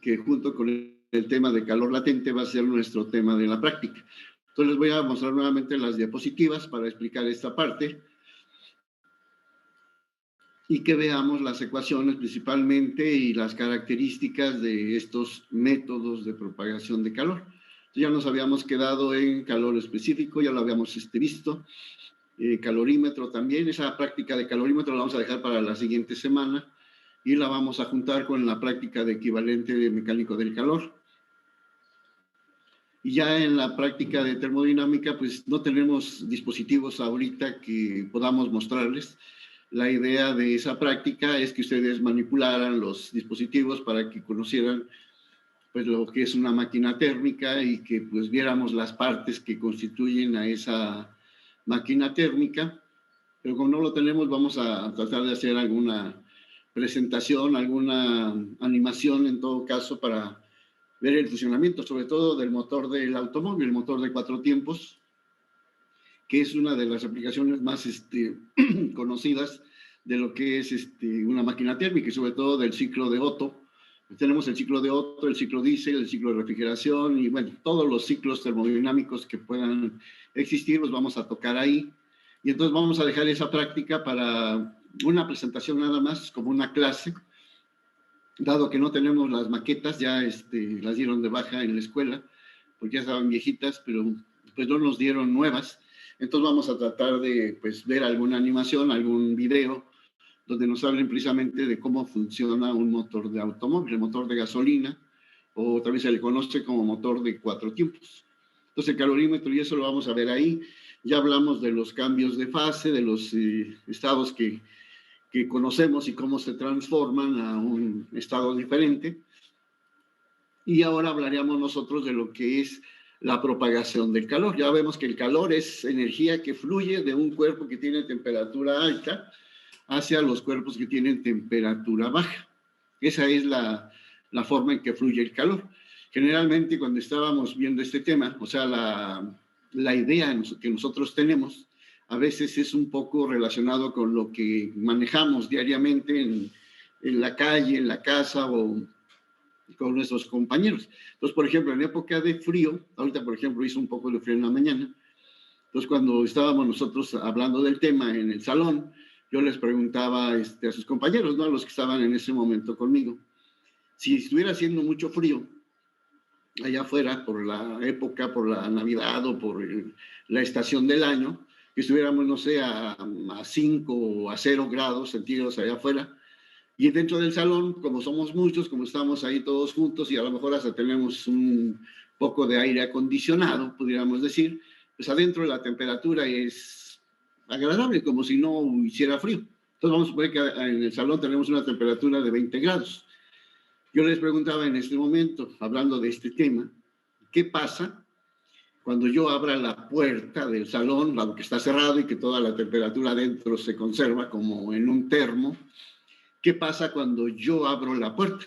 que junto con el tema de calor latente va a ser nuestro tema de la práctica. Entonces les voy a mostrar nuevamente las diapositivas para explicar esta parte y que veamos las ecuaciones principalmente y las características de estos métodos de propagación de calor. Ya nos habíamos quedado en calor específico, ya lo habíamos visto, calorímetro también. Esa práctica de calorímetro la vamos a dejar para la siguiente semana y la vamos a juntar con la práctica de equivalente de mecánico del calor. Y ya en la práctica de termodinámica, pues no tenemos dispositivos ahorita que podamos mostrarles. La idea de esa práctica es que ustedes manipularan los dispositivos para que conocieran pues lo que es una máquina térmica y que pues viéramos las partes que constituyen a esa máquina térmica. Pero como no lo tenemos, vamos a tratar de hacer alguna presentación, alguna animación en todo caso para ver el funcionamiento, sobre todo del motor del automóvil, el motor de 4 tiempos, que es una de las aplicaciones más conocidas de lo que es una máquina térmica y sobre todo del ciclo de Otto. Tenemos el ciclo de Otto, el ciclo diésel, el ciclo de refrigeración y bueno, todos los ciclos termodinámicos que puedan existir los vamos a tocar ahí. Y entonces vamos a dejar esa práctica para una presentación nada más, como una clase, dado que no tenemos las maquetas, ya las dieron de baja en la escuela, porque ya estaban viejitas, pero pues no nos dieron nuevas. Entonces vamos a tratar de pues, ver alguna animación, algún video, donde nos hablen precisamente de cómo funciona un motor de automóvil, el motor de gasolina, o también se le conoce como motor de 4 tiempos. Entonces el calorímetro y eso lo vamos a ver ahí. Ya hablamos de los cambios de fase, de los estados que conocemos y cómo se transforman a un estado diferente. Y ahora hablaríamos nosotros de lo que es la propagación del calor. Ya vemos que el calor es energía que fluye de un cuerpo que tiene temperatura alta hacia los cuerpos que tienen temperatura baja. Esa es la forma en que fluye el calor. Generalmente cuando estábamos viendo este tema, o sea, la idea que nosotros tenemos a veces es un poco relacionado con lo que manejamos diariamente en la calle, en la casa o con nuestros compañeros. Entonces, por ejemplo, en época de frío, ahorita, por ejemplo, hizo un poco de frío en la mañana, entonces cuando estábamos nosotros hablando del tema en el salón, yo les preguntaba a sus compañeros, ¿no? A los que estaban en ese momento conmigo, si estuviera haciendo mucho frío allá afuera por la época, por la Navidad o por la estación del año, que estuviéramos, no sé, a 5 o a 0 grados centígrados allá afuera, y dentro del salón, como somos muchos, como estamos ahí todos juntos y a lo mejor hasta tenemos un poco de aire acondicionado, pudiéramos decir, pues adentro la temperatura es agradable, como si no hiciera frío. Entonces vamos a suponer que en el salón tenemos una temperatura de 20 grados. Yo les preguntaba en este momento, hablando de este tema, ¿qué pasa cuando yo abra la puerta del salón, aunque está cerrado y que toda la temperatura adentro se conserva como en un termo? ¿Qué pasa cuando yo abro la puerta?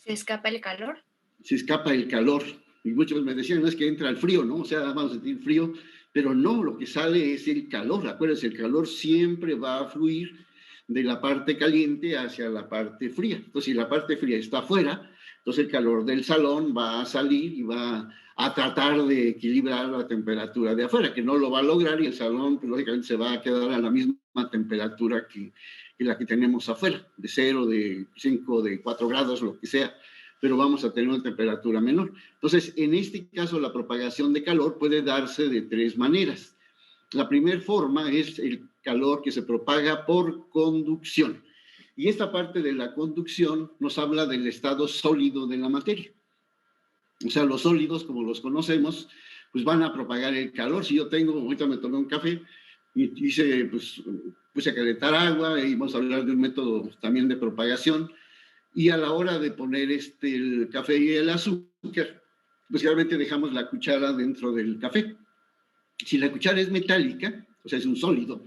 ¿Se escapa el calor? Se escapa el calor. Y muchos me decían, no es que entra el frío, ¿no? O sea, vamos a sentir frío, pero no, lo que sale es el calor. Acuérdense, el calor siempre va a fluir de la parte caliente hacia la parte fría. Entonces, si la parte fría está afuera, entonces el calor del salón va a salir y va a tratar de equilibrar la temperatura de afuera, que no lo va a lograr y el salón, pues, lógicamente, se va a quedar a la misma temperatura que la que tenemos afuera, de 0, de 5, de 4 grados, lo que sea, pero vamos a tener una temperatura menor. Entonces, en este caso, la propagación de calor puede darse de 3 maneras. La primera forma es el calor que se propaga por conducción. Y esta parte de la conducción nos habla del estado sólido de la materia. O sea, los sólidos, como los conocemos, pues van a propagar el calor. Si yo tengo, ahorita me tomé un café y puse a calentar agua y vamos a hablar de un método también de propagación. Y a la hora de poner el café y el azúcar, pues realmente dejamos la cuchara dentro del café. Si la cuchara es metálica, o sea, es un sólido,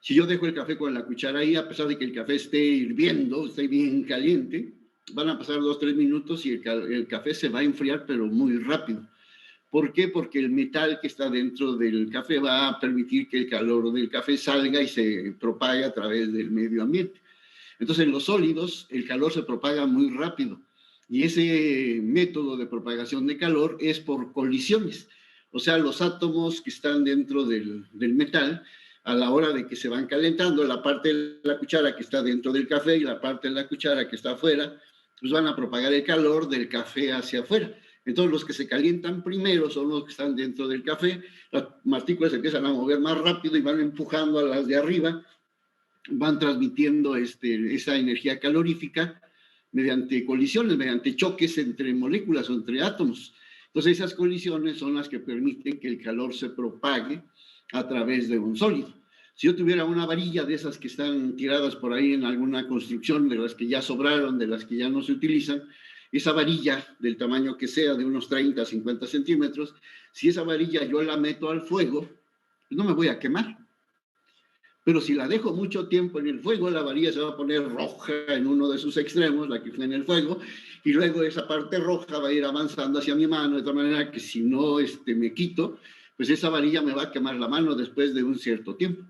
si yo dejo el café con la cuchara ahí, a pesar de que el café esté hirviendo, esté bien caliente, van a pasar 2 o 3 minutos y el café se va a enfriar, pero muy rápido. ¿Por qué? Porque el metal que está dentro del café va a permitir que el calor del café salga y se propague a través del medio ambiente. Entonces, en los sólidos, el calor se propaga muy rápido. Y ese método de propagación de calor es por colisiones. O sea, los átomos que están dentro del metal, a la hora de que se van calentando, la parte de la cuchara que está dentro del café y la parte de la cuchara que está afuera, pues van a propagar el calor del café hacia afuera. Entonces, los que se calientan primero son los que están dentro del café, las partículas se empiezan a mover más rápido y van empujando a las de arriba, van transmitiendo esa energía calorífica mediante colisiones, mediante choques entre moléculas o entre átomos. Entonces, esas colisiones son las que permiten que el calor se propague a través de un sólido. Si yo tuviera una varilla de esas que están tiradas por ahí en alguna construcción, de las que ya sobraron, de las que ya no se utilizan, esa varilla, del tamaño que sea, de unos 30, 50 centímetros, si esa varilla yo la meto al fuego, pues no me voy a quemar. Pero si la dejo mucho tiempo en el fuego, la varilla se va a poner roja en uno de sus extremos, la que fue en el fuego, y luego esa parte roja va a ir avanzando hacia mi mano, de tal manera que si no me quito, pues esa varilla me va a quemar la mano después de un cierto tiempo.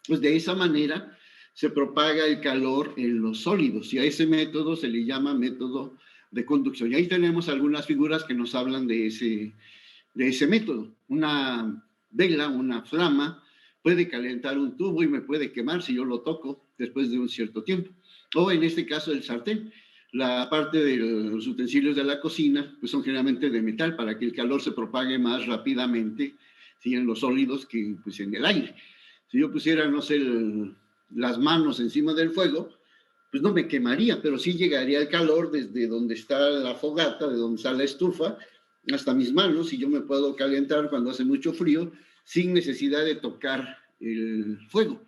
Pues de esa manera se propaga el calor en los sólidos, y a ese método se le llama método de conducción. Y ahí tenemos algunas figuras que nos hablan de ese método. Una vela, una flama, puede calentar un tubo y me puede quemar si yo lo toco después de un cierto tiempo. O en este caso el sartén. La parte de los utensilios de la cocina pues son generalmente de metal para que el calor se propague más rápidamente, ¿sí?, en los sólidos que pues, en el aire. Si yo pusiera, no sé, las manos encima del fuego, pues no me quemaría, pero sí llegaría el calor desde donde está la fogata, de donde está la estufa, hasta mis manos, y yo me puedo calentar cuando hace mucho frío sin necesidad de tocar el fuego.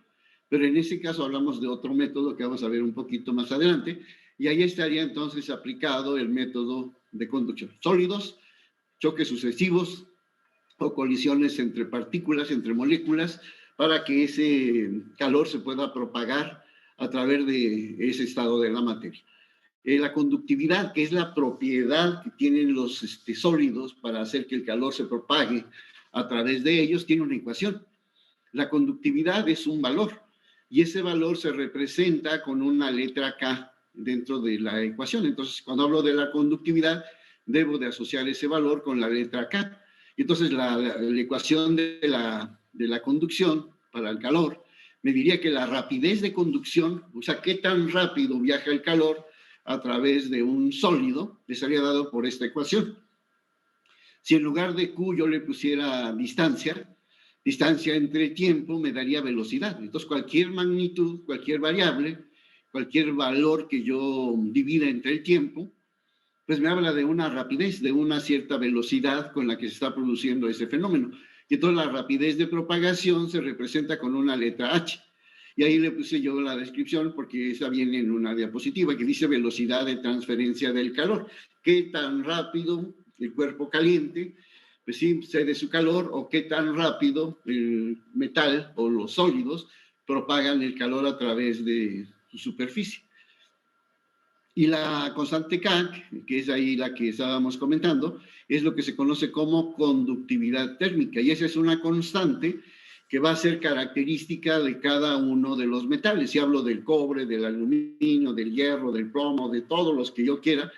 Pero en ese caso hablamos de otro método que vamos a ver un poquito más adelante, y ahí estaría entonces aplicado el método de conducción. Sólidos, choques sucesivos o colisiones entre partículas, entre moléculas, para que ese calor se pueda propagar a través de ese estado de la materia. La conductividad, que es la propiedad que tienen los sólidos para hacer que el calor se propague a través de ellos, tiene una ecuación. La conductividad es un valor y ese valor se representa con una letra K dentro de la ecuación. Entonces, cuando hablo de la conductividad, debo de asociar ese valor con la letra K. Entonces, la ecuación de la conducción para el calor me diría que la rapidez de conducción, o sea, qué tan rápido viaja el calor a través de un sólido, le sería dado por esta ecuación. Si en lugar de Q yo le pusiera distancia entre tiempo me daría velocidad. Entonces cualquier magnitud, cualquier variable, cualquier valor que yo divida entre el tiempo, pues me habla de una rapidez, de una cierta velocidad con la que se está produciendo ese fenómeno. Y entonces la rapidez de propagación se representa con una letra H. Y ahí le puse yo la descripción porque esa viene en una diapositiva que dice velocidad de transferencia del calor. ¿Qué tan rápido el cuerpo caliente pues sí, cede su calor, o qué tan rápido el metal o los sólidos propagan el calor a través de su superficie? Y la constante K, que es ahí la que estábamos comentando, es lo que se conoce como conductividad térmica, y esa es una constante que va a ser característica de cada uno de los metales. Si hablo del cobre, del aluminio, del hierro, del plomo, de todos los que yo quiera,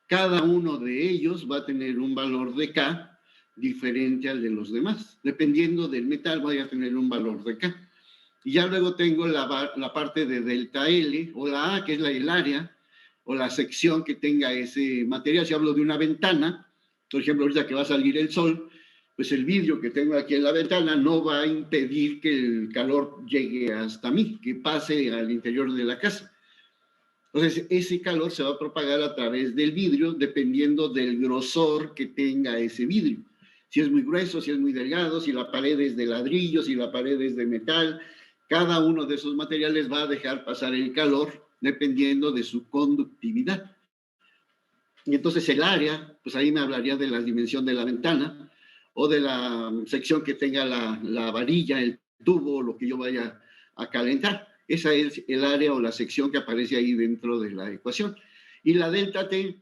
cada uno de ellos va a tener un valor de K diferente al de los demás. Dependiendo del metal, vaya a tener un valor de K. Y ya luego tengo la parte de delta L, o la A, que es el área, o la sección que tenga ese material. Si hablo de una ventana, por ejemplo, ahorita que va a salir el sol, pues el vidrio que tengo aquí en la ventana no va a impedir que el calor llegue hasta mí, que pase al interior de la casa. Entonces, ese calor se va a propagar a través del vidrio dependiendo del grosor que tenga ese vidrio. Si es muy grueso, si es muy delgado, si la pared es de ladrillo, si la pared es de metal, cada uno de esos materiales va a dejar pasar el calor dependiendo de su conductividad. Y entonces el área, pues ahí me hablaría de la dimensión de la ventana o de la sección que tenga la varilla, el tubo, lo que yo vaya a calentar. Esa es el área o la sección que aparece ahí dentro de la ecuación. Y la delta T,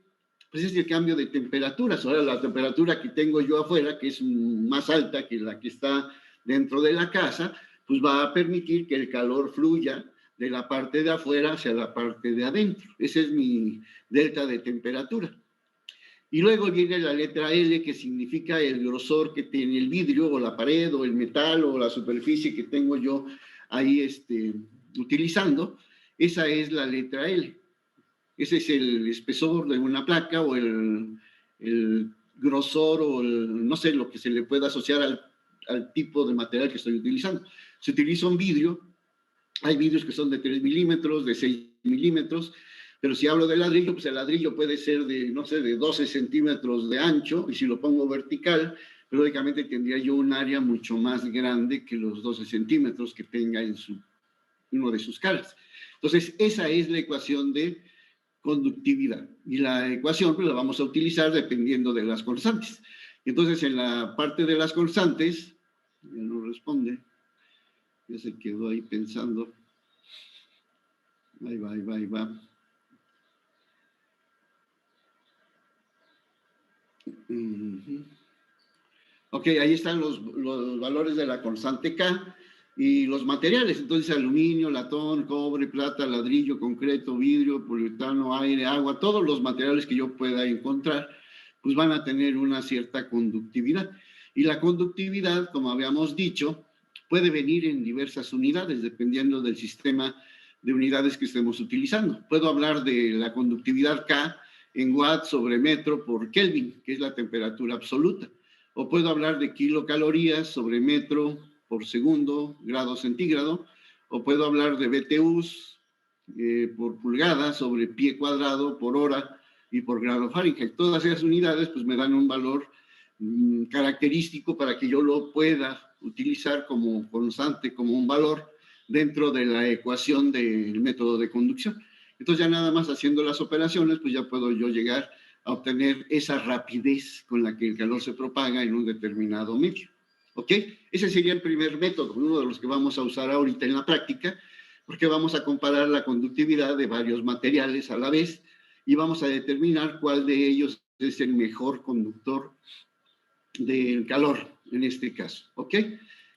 pues es el cambio de temperaturas. Ahora la temperatura que tengo yo afuera, que es más alta que la que está dentro de la casa, pues va a permitir que el calor fluya de la parte de afuera hacia la parte de adentro. Ese es mi delta de temperatura. Y luego viene la letra L, que significa el grosor que tiene el vidrio o la pared o el metal o la superficie que tengo yo ahí utilizando. Esa es la letra L. Ese es el espesor de una placa o el grosor o no sé, lo que se le pueda asociar al tipo de material que estoy utilizando. Se utiliza un vidrio, hay vidrios que son de 3 milímetros, de 6 milímetros, pero si hablo de ladrillo, pues el ladrillo puede ser de, no sé, de 12 centímetros de ancho, y si lo pongo vertical, lógicamente tendría yo un área mucho más grande que los 12 centímetros que tenga en uno de sus caras. Entonces, esa es la ecuación de conductividad. Y la ecuación pues la vamos a utilizar dependiendo de las constantes. Entonces, en la parte de las constantes, ya no responde, ya se quedó ahí pensando. Ahí va, ahí va, ahí va. Ok, ahí están los valores de la constante K y los materiales. Entonces, aluminio, latón, cobre, plata, ladrillo, concreto, vidrio, poliuretano, aire, agua, todos los materiales que yo pueda encontrar, pues van a tener una cierta conductividad. Y la conductividad, como habíamos dicho, puede venir en diversas unidades, dependiendo del sistema de unidades que estemos utilizando. Puedo hablar de la conductividad K en watts sobre metro por Kelvin, que es la temperatura absoluta. O puedo hablar de kilocalorías sobre metro por segundo, grado centígrado, o puedo hablar de BTUs por pulgada sobre pie cuadrado por hora y por grado Fahrenheit. Todas esas unidades pues me dan un valor característico para que yo lo pueda utilizar como constante, como un valor dentro de la ecuación del método de conducción. Entonces ya nada más haciendo las operaciones, pues ya puedo yo llegar a obtener esa rapidez con la que el calor se propaga en un determinado medio. ¿Ok? Ese sería el primer método, uno de los que vamos a usar ahorita en la práctica, porque vamos a comparar la conductividad de varios materiales a la vez y vamos a determinar cuál de ellos es el mejor conductor del calor, en este caso. ¿Ok?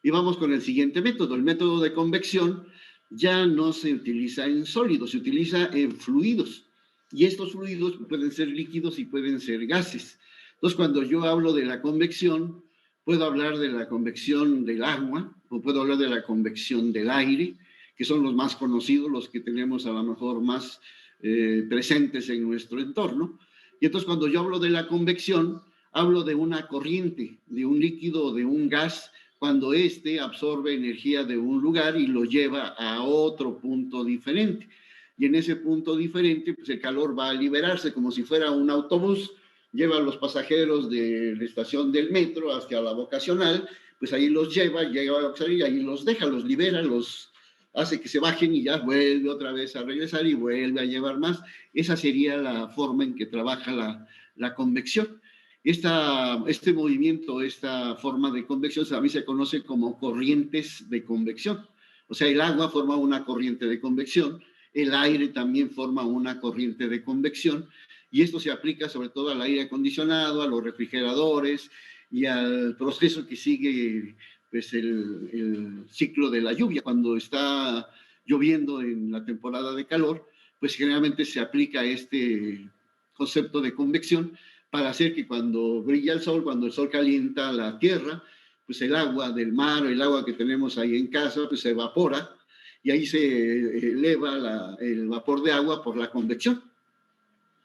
Y vamos con el siguiente método. El método de convección ya no se utiliza en sólidos, se utiliza en fluidos. Y estos fluidos pueden ser líquidos y pueden ser gases. Entonces, cuando yo hablo de la convección, puedo hablar de la convección del agua o puedo hablar de la convección del aire, que son los más conocidos, los que tenemos a lo mejor más presentes en nuestro entorno. Y entonces, cuando yo hablo de la convección, hablo de una corriente, de un líquido o de un gas, cuando éste absorbe energía de un lugar y lo lleva a otro punto diferente. Y en ese punto diferente, pues el calor va a liberarse como si fuera un autobús, lleva a los pasajeros de la estación del metro hacia la vocacional, pues ahí los lleva, llega a la vocacional y ahí los deja, los libera, los hace que se bajen y ya vuelve otra vez a regresar y vuelve a llevar más. Esa sería la forma en que trabaja la convección. Este movimiento, esta forma de convección, a mí se conoce como corrientes de convección. O sea, el agua forma una corriente de convección, el aire también forma una corriente de convección, y esto se aplica sobre todo al aire acondicionado, a los refrigeradores y al proceso que sigue pues, el ciclo de la lluvia. Cuando está lloviendo en la temporada de calor, pues generalmente se aplica este concepto de convección para hacer que cuando brilla el sol, cuando el sol calienta la tierra, pues el agua del mar o el agua que tenemos ahí en casa, pues se evapora y ahí se eleva el vapor de agua por la convección.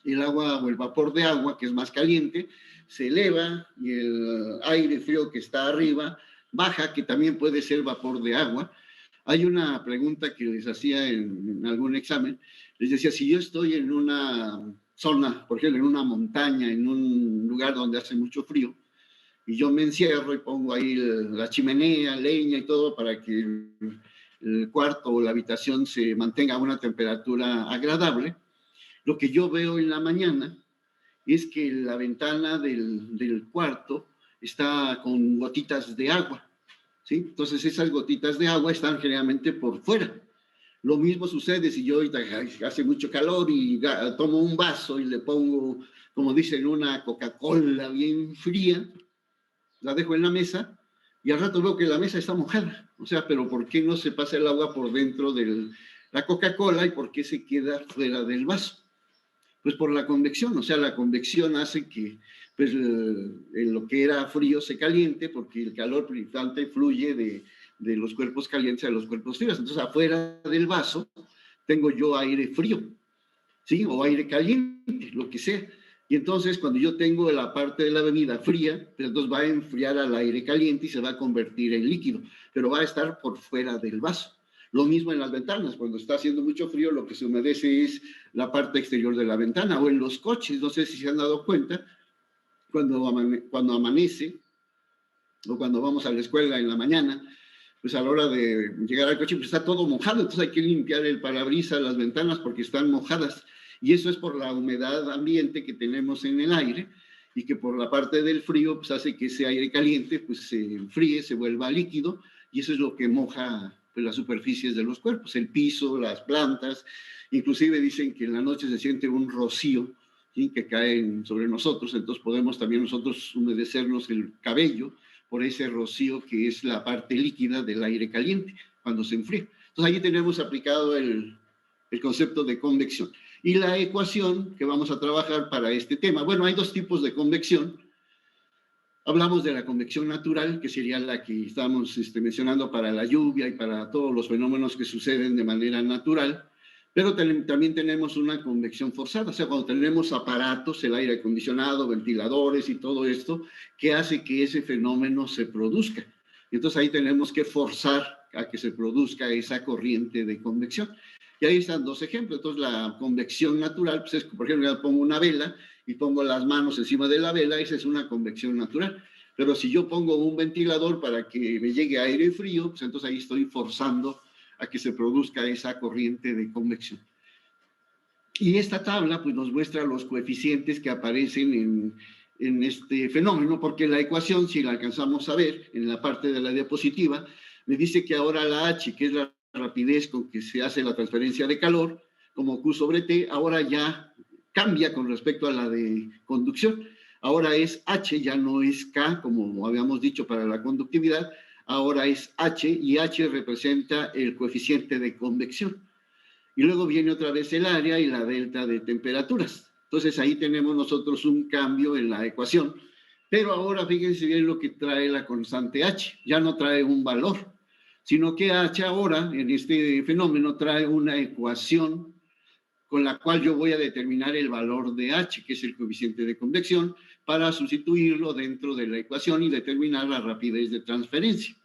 El agua o el vapor de agua, que es más caliente, se eleva y el aire frío que está arriba baja, que también puede ser vapor de agua. Hay una pregunta que les hacía en algún examen, les decía, si yo estoy en una zona, por ejemplo, en una montaña, en un lugar donde hace mucho frío, y yo me encierro y pongo ahí la chimenea, leña y todo para que el cuarto o la habitación se mantenga a una temperatura agradable, lo que yo veo en la mañana es que la ventana del cuarto está con gotitas de agua, ¿sí? Entonces esas gotitas de agua están generalmente por fuera. Lo mismo sucede si yo ahorita hace mucho calor y tomo un vaso y le pongo, como dicen, una Coca-Cola bien fría, la dejo en la mesa y al rato veo que la mesa está mojada. O sea, pero ¿por qué no se pasa el agua por dentro del la Coca-Cola y por qué se queda fuera del vaso. Pues por la convección, o sea, la convección hace que pues, lo que era frío se caliente porque el calor principalmente fluye de los cuerpos calientes a los cuerpos fríos. Entonces, afuera del vaso tengo yo aire frío, ¿sí? O aire caliente, lo que sea. Y entonces, cuando yo tengo la parte de la bebida fría, pues entonces va a enfriar al aire caliente y se va a convertir en líquido, pero va a estar por fuera del vaso. Lo mismo en las ventanas, cuando está haciendo mucho frío, lo que se humedece es la parte exterior de la ventana, o en los coches, no sé si se han dado cuenta, cuando amanece, o cuando vamos a la escuela en la mañana, pues a la hora de llegar al coche, pues está todo mojado, entonces hay que limpiar el parabrisas, las ventanas, porque están mojadas, y eso es por la humedad ambiente que tenemos en el aire, y que por la parte del frío, pues hace que ese aire caliente, pues se enfríe, se vuelva líquido, y eso es lo que moja pues, las superficies de los cuerpos, el piso, las plantas, inclusive dicen que en la noche se siente un rocío, ¿sí? Que caen sobre nosotros, entonces podemos también nosotros humedecernos el cabello, por ese rocío que es la parte líquida del aire caliente cuando se enfría. Entonces, ahí tenemos aplicado el concepto de convección. Y la ecuación que vamos a trabajar para este tema. Bueno, hay dos tipos de convección. Hablamos de la convección natural, que sería la que estamos mencionando para la lluvia y para todos los fenómenos que suceden de manera natural. Pero también tenemos una convección forzada, o sea, cuando tenemos aparatos, el aire acondicionado, ventiladores y todo esto, que hace que ese fenómeno se produzca. Entonces ahí tenemos que forzar a que se produzca esa corriente de convección. Y ahí están dos ejemplos. Entonces la convección natural, pues es, por ejemplo, yo pongo una vela y pongo las manos encima de la vela, esa es una convección natural. Pero si yo pongo un ventilador para que me llegue aire frío, pues entonces ahí estoy forzando a que se produzca esa corriente de convección. Y esta tabla pues, nos muestra los coeficientes que aparecen en este fenómeno, porque la ecuación, si la alcanzamos a ver en la parte de la diapositiva, me dice que ahora la H, que es la rapidez con que se hace la transferencia de calor, como Q sobre T, ahora ya cambia con respecto a la de conducción. Ahora es H, ya no es K, como habíamos dicho para la conductividad, ahora es H, y H representa el coeficiente de convección. Y luego viene otra vez el área y la delta de temperaturas. Entonces ahí tenemos nosotros un cambio en la ecuación. Pero ahora fíjense bien lo que trae la constante H. Ya no trae un valor, sino que H ahora, en este fenómeno, trae una ecuación con la cual yo voy a determinar el valor de H, que es el coeficiente de convección, para sustituirlo dentro de la ecuación y determinar la rapidez de transferencia.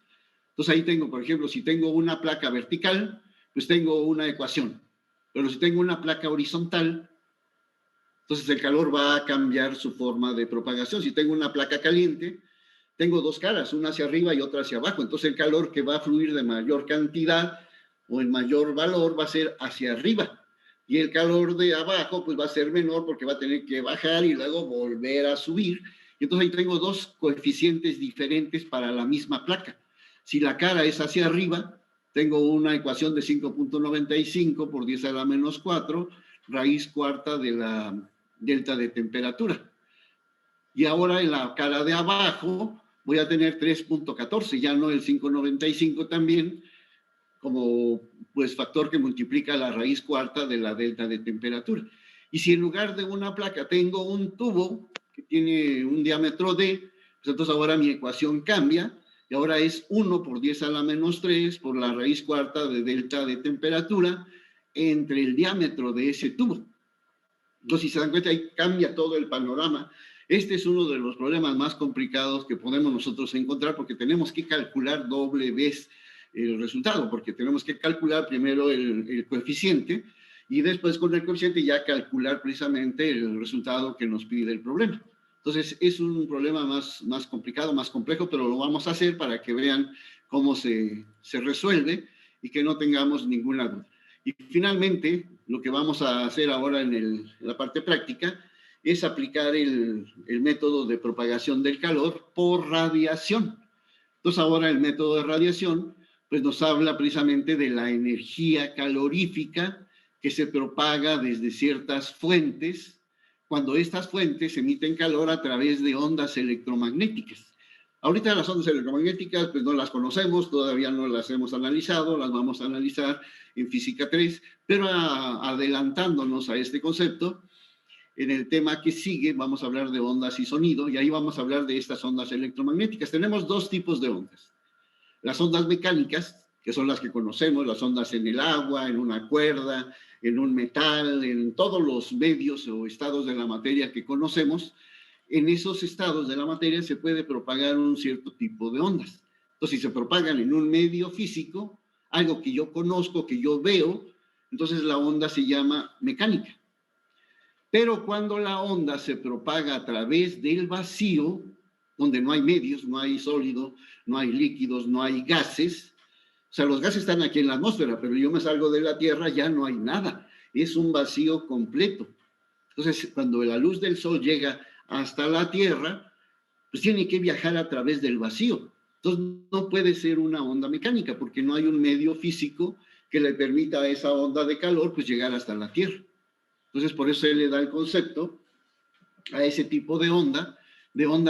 Entonces ahí tengo, por ejemplo, si tengo una placa vertical, pues tengo una ecuación. Pero si tengo una placa horizontal, entonces el calor va a cambiar su forma de propagación. Si tengo una placa caliente, tengo dos caras, una hacia arriba y otra hacia abajo. Entonces el calor que va a fluir de mayor cantidad o en mayor valor va a ser hacia arriba. Y el calor de abajo pues va a ser menor porque va a tener que bajar y luego volver a subir. Y entonces ahí tengo dos coeficientes diferentes para la misma placa. Si la cara es hacia arriba, tengo una ecuación de 5.95 por 10 a la menos 4, raíz cuarta de la delta de temperatura. Y ahora en la cara de abajo voy a tener 3.14, ya no el 5.95 también, como pues factor que multiplica la raíz cuarta de la delta de temperatura. Y si en lugar de una placa tengo un tubo que tiene un diámetro D, pues entonces ahora mi ecuación cambia y ahora es 1 por 10 a la menos 3 por la raíz cuarta de delta de temperatura entre el diámetro de ese tubo. Entonces, si se dan cuenta, ahí cambia todo el panorama. Este es uno de los problemas más complicados que podemos nosotros encontrar porque tenemos que calcular doble vez el resultado, porque tenemos que calcular primero el coeficiente y después con el coeficiente ya calcular precisamente el resultado que nos pide el problema. Entonces, es un problema más complicado, más complejo, pero lo vamos a hacer para que vean cómo se resuelve y que no tengamos ninguna duda. Y finalmente, lo que vamos a hacer ahora en la parte práctica es aplicar el método de propagación del calor por radiación. Entonces, ahora el método de radiación pues nos habla precisamente de la energía calorífica que se propaga desde ciertas fuentes, cuando estas fuentes emiten calor a través de ondas electromagnéticas. Ahorita las ondas electromagnéticas, pues no las conocemos, todavía no las hemos analizado, las vamos a analizar en Física 3, pero adelantándonos a este concepto, en el tema que sigue vamos a hablar de ondas y sonido, y ahí vamos a hablar de estas ondas electromagnéticas. Tenemos dos tipos de ondas. Las ondas mecánicas, que son las que conocemos, las ondas en el agua, en una cuerda, en un metal, en todos los medios o estados de la materia que conocemos. En esos estados de la materia se puede propagar un cierto tipo de ondas. Entonces, si se propagan en un medio físico, algo que yo conozco, que yo veo, entonces la onda se llama mecánica. Pero cuando la onda se propaga a través del vacío, donde no hay medios, no hay sólido, no hay líquidos, no hay gases, o sea, los gases están aquí en la atmósfera, pero yo me salgo de la Tierra, ya no hay nada, es un vacío completo. Entonces, cuando la luz del sol llega hasta la Tierra, pues tiene que viajar a través del vacío. Entonces, no puede ser una onda mecánica, porque no hay un medio físico que le permita a esa onda de calor, pues llegar hasta la Tierra. Entonces, por eso él le da el concepto a ese tipo de onda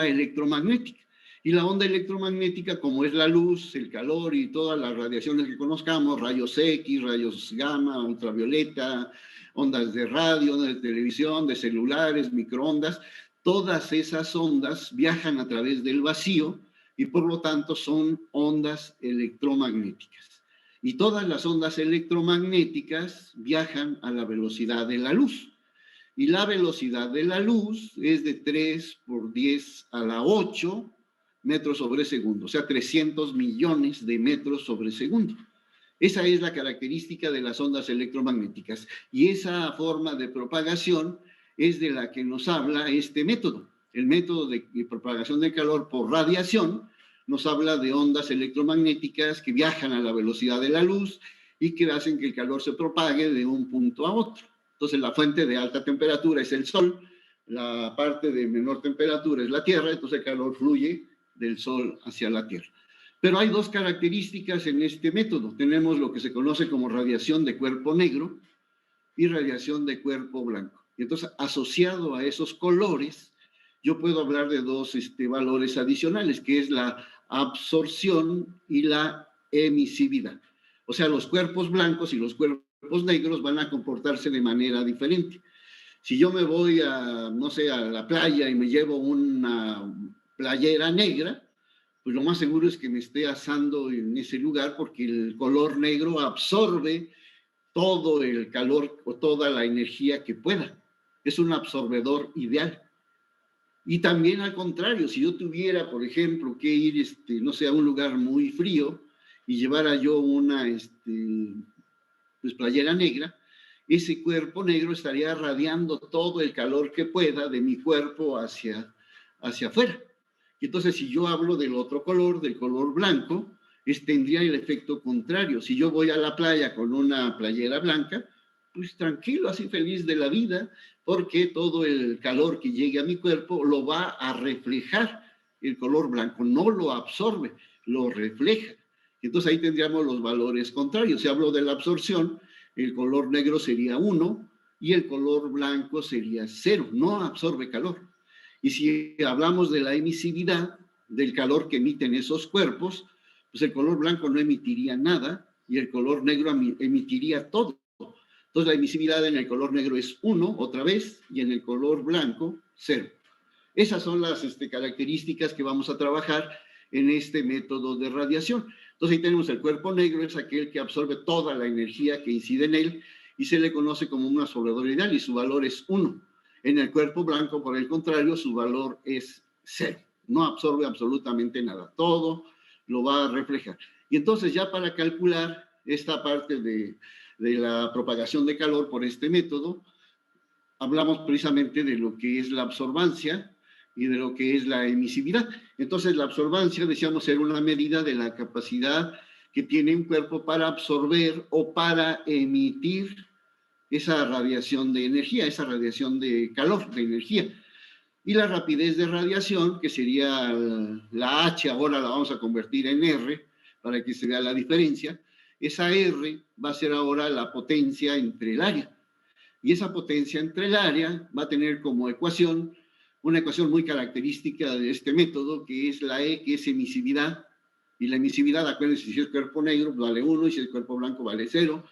electromagnética. Y la onda electromagnética, como es la luz, el calor y todas las radiaciones que conozcamos, rayos X, rayos gamma, ultravioleta, ondas de radio, de televisión, de celulares, microondas, todas esas ondas viajan a través del vacío y por lo tanto son ondas electromagnéticas. Y todas las ondas electromagnéticas viajan a la velocidad de la luz. Y la velocidad de la luz es de 3 por 10 a la 8 metros sobre segundo, o sea, 300 millones de metros sobre segundo. Esa es la característica de las ondas electromagnéticas. Y esa forma de propagación es de la que nos habla este método. El método de propagación de calor por radiación nos habla de ondas electromagnéticas que viajan a la velocidad de la luz y que hacen que el calor se propague de un punto a otro. Entonces, la fuente de alta temperatura es el Sol, la parte de menor temperatura es la Tierra, entonces el calor fluye del Sol hacia la Tierra. Pero hay dos características en este método. Tenemos lo que se conoce como radiación de cuerpo negro y radiación de cuerpo blanco. Y entonces, asociado a esos colores, yo puedo hablar de dos valores adicionales, que es la absorción y la emisividad. O sea, los cuerpos blancos y los cuerpos negros van a comportarse de manera diferente. Si yo me voy a, no sé, a la playa y me llevo una playera negra, pues lo más seguro es que me esté asando en ese lugar porque el color negro absorbe todo el calor o toda la energía que pueda. Es un absorbedor ideal. Y también al contrario, si yo tuviera, por ejemplo, que ir, no sé, a un lugar muy frío y llevara yo una pues, playera negra, ese cuerpo negro estaría radiando todo el calor que pueda de mi cuerpo hacia afuera. Y entonces, si yo hablo del otro color, del color blanco, tendría el efecto contrario. Si yo voy a la playa con una playera blanca, pues tranquilo, así feliz de la vida, porque todo el calor que llegue a mi cuerpo lo va a reflejar el color blanco, no lo absorbe, lo refleja. Entonces ahí tendríamos los valores contrarios. Si hablo de la absorción, el color negro sería 1 y el color blanco sería 0, no absorbe calor. Y si hablamos de la emisividad, del calor que emiten esos cuerpos, pues el color blanco no emitiría nada y el color negro emitiría todo. Entonces la emisividad en el color negro es 1 otra vez y en el color blanco 0. Esas son las características que vamos a trabajar en este método de radiación. Entonces ahí tenemos el cuerpo negro, es aquel que absorbe toda la energía que incide en él y se le conoce como un absorbedor ideal y su valor es 1. En el cuerpo blanco, por el contrario, su valor es 0. No absorbe absolutamente nada, todo lo va a reflejar. Y entonces ya para calcular esta parte de la propagación de calor por este método, hablamos precisamente de lo que es la absorbancia y de lo que es la emisividad. Entonces, la absorbancia, decíamos, ser una medida de la capacidad que tiene un cuerpo para absorber o para emitir esa radiación de energía, esa radiación de calor, de energía. Y la rapidez de radiación, que sería la H, ahora la vamos a convertir en R, para que se vea la diferencia. Esa R va a ser ahora la potencia entre el área. Y esa potencia entre el área va a tener como ecuación una ecuación muy característica de este método, que es la E, que es emisividad, y la emisividad, acuérdense, si es cuerpo negro, vale 1, y si es cuerpo blanco, vale 0,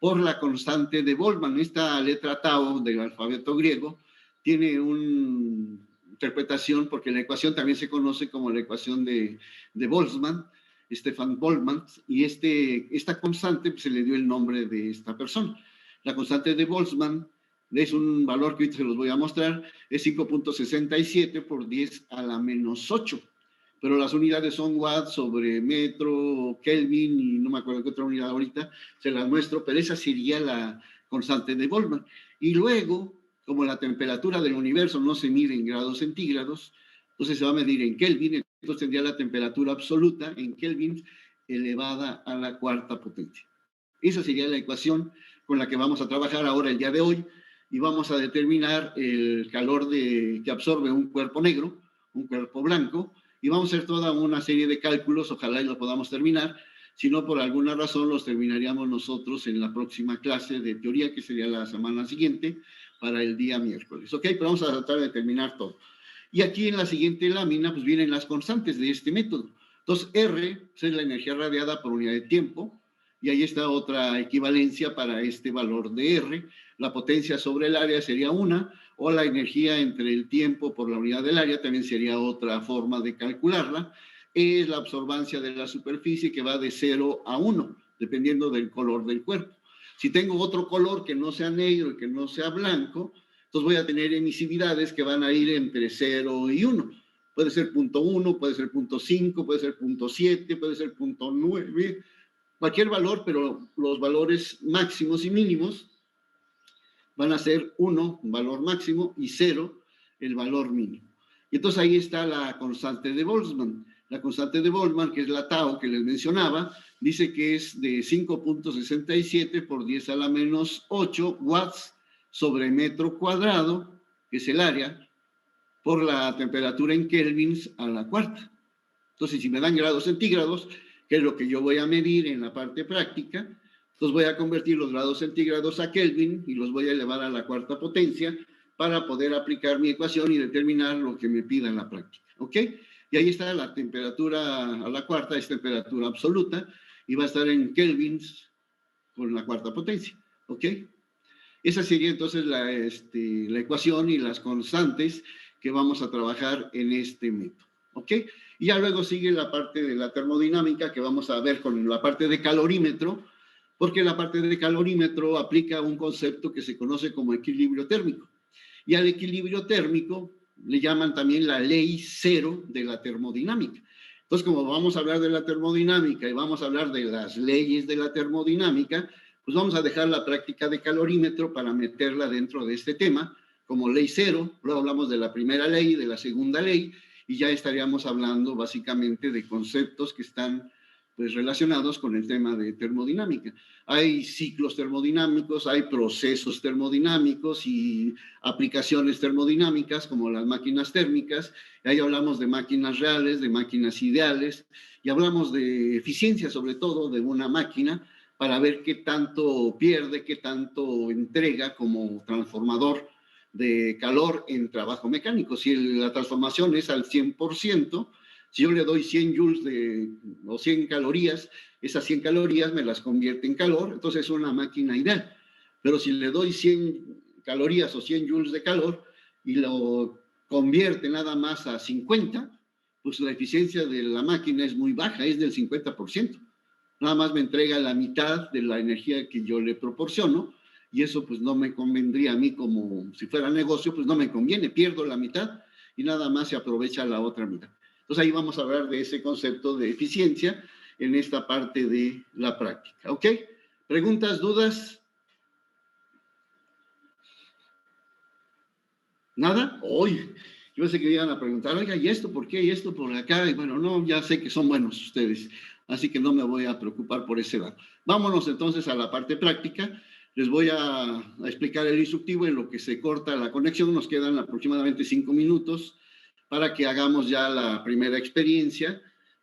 por la constante de Boltzmann. Esta letra tau del alfabeto griego tiene una interpretación, porque la ecuación también se conoce como la ecuación de Boltzmann, Stefan Boltzmann, y esta constante pues, se le dio el nombre de esta persona. La constante de Boltzmann es un valor que ahorita se los voy a mostrar, es 5.67 por 10 a la menos 8, pero las unidades son watts sobre metro, Kelvin, y no me acuerdo qué otra unidad ahorita, se las muestro, pero esa sería la constante de Boltzmann. Y luego, como la temperatura del universo no se mide en grados centígrados, entonces se va a medir en Kelvin, entonces tendría la temperatura absoluta en Kelvin elevada a la cuarta potencia. Esa sería la ecuación con la que vamos a trabajar ahora el día de hoy, y vamos a determinar el calor que absorbe un cuerpo negro, un cuerpo blanco, y vamos a hacer toda una serie de cálculos, ojalá y lo podamos terminar, si no por alguna razón los terminaríamos nosotros en la próxima clase de teoría, que sería la semana siguiente, para el día miércoles, ¿ok? Pero vamos a tratar de terminar todo. Y aquí en la siguiente lámina, pues vienen las constantes de este método. Entonces, R es la energía radiada por unidad de tiempo, y ahí está otra equivalencia para este valor de R. La potencia sobre el área sería 1, o la energía entre el tiempo por la unidad del área también sería otra forma de calcularla. Es la absorbancia de la superficie, que va de 0 a 1, dependiendo del color del cuerpo. Si tengo otro color que no sea negro y que no sea blanco, entonces voy a tener emisividades que van a ir entre 0 y 1. Puede ser 0.1, puede ser 0.5, puede ser 0.7, puede ser 0.9, cualquier valor, pero los valores máximos y mínimos van a ser 1, un valor máximo, y 0, el valor mínimo. Y entonces ahí está la constante de Boltzmann. La constante de Boltzmann, que es la tau que les mencionaba, dice que es de 5.67 por 10 a la menos 8 watts sobre metro cuadrado, que es el área, por la temperatura en kelvins a la cuarta. Entonces, si me dan grados centígrados, que es lo que yo voy a medir en la parte práctica, entonces voy a convertir los grados centígrados a Kelvin y los voy a elevar a la cuarta potencia para poder aplicar mi ecuación y determinar lo que me pida en la práctica, ¿ok? Y ahí está la temperatura a la cuarta, es temperatura absoluta, y va a estar en kelvins con la cuarta potencia, ¿ok? Esa sería entonces la ecuación y las constantes que vamos a trabajar en este método, ¿ok? Y ya luego sigue la parte de la termodinámica, que vamos a ver con la parte de calorímetro, porque la parte de calorímetro aplica un concepto que se conoce como equilibrio térmico. Y al equilibrio térmico le llaman también la ley cero de la termodinámica. Entonces, como vamos a hablar de la termodinámica y vamos a hablar de las leyes de la termodinámica, pues vamos a dejar la práctica de calorímetro para meterla dentro de este tema como ley cero. Luego hablamos de la primera ley, de la segunda ley, y ya estaríamos hablando básicamente de conceptos que están pues relacionados con el tema de termodinámica. Hay ciclos termodinámicos, hay procesos termodinámicos y aplicaciones termodinámicas como las máquinas térmicas. Ahí hablamos de máquinas reales, de máquinas ideales, y hablamos de eficiencia sobre todo de una máquina para ver qué tanto pierde, qué tanto entrega como transformador de calor en trabajo mecánico. Si la transformación es al 100%, si yo le doy 100 joules o 100 calorías, esas 100 calorías me las convierte en calor, entonces es una máquina ideal. Pero si le doy 100 calorías o 100 joules de calor y lo convierte nada más a 50, pues la eficiencia de la máquina es muy baja, es del 50%. Nada más me entrega la mitad de la energía que yo le proporciono, y eso pues no me convendría a mí, como si fuera negocio, pues no me conviene, pierdo la mitad y nada más se aprovecha la otra mitad. Entonces ahí vamos a hablar de ese concepto de eficiencia en esta parte de la práctica, ¿ok? ¿Preguntas, dudas? ¿Nada? Hoy yo sé que iban a preguntar, oiga, ¿y esto por qué? ¿Y esto por acá? Y bueno, no, ya sé que son buenos ustedes, así que no me voy a preocupar por ese lado. Vámonos entonces a la parte práctica. Les voy a explicar el instructivo en lo que se corta la conexión. Nos quedan aproximadamente 5 minutos para que hagamos ya la primera experiencia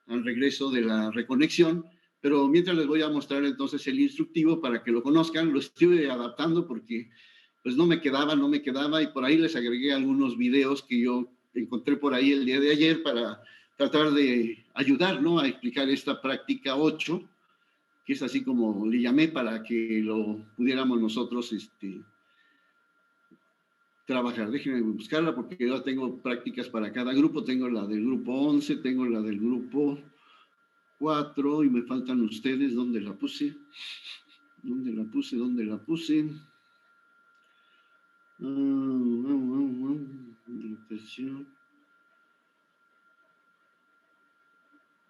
al regreso de la reconexión. Pero mientras les voy a mostrar entonces el instructivo para que lo conozcan. Lo estoy adaptando porque pues no me quedaba, y por ahí les agregué algunos videos que yo encontré por ahí el día de ayer para tratar de ayudar, ¿no?, a explicar esta práctica 8, que es así como le llamé, para que lo pudiéramos nosotros trabajar. Déjenme buscarla porque yo tengo prácticas para cada grupo. Tengo la del grupo 11, tengo la del grupo 4 y me faltan ustedes. ¿Dónde la puse? ¿Dónde la puse? ¿Dónde la puse?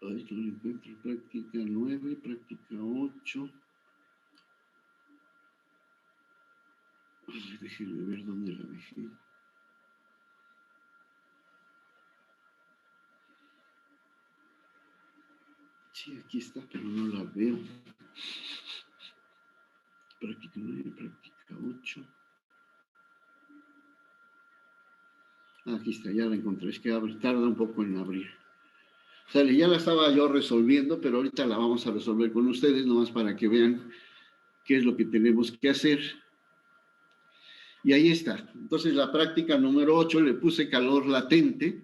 Ahí lo encuentro. Práctica 9, práctica 8. Déjenme ver dónde la dejé. Sí, aquí está, pero no la veo. Práctica 9, práctica 8. Aquí está, ya la encontré. Es que tarda un poco en abrir. Sale, ya la estaba yo resolviendo, pero ahorita la vamos a resolver con ustedes, nomás para que vean qué es lo que tenemos que hacer. Y ahí está. Entonces, la práctica número 8 le puse calor latente,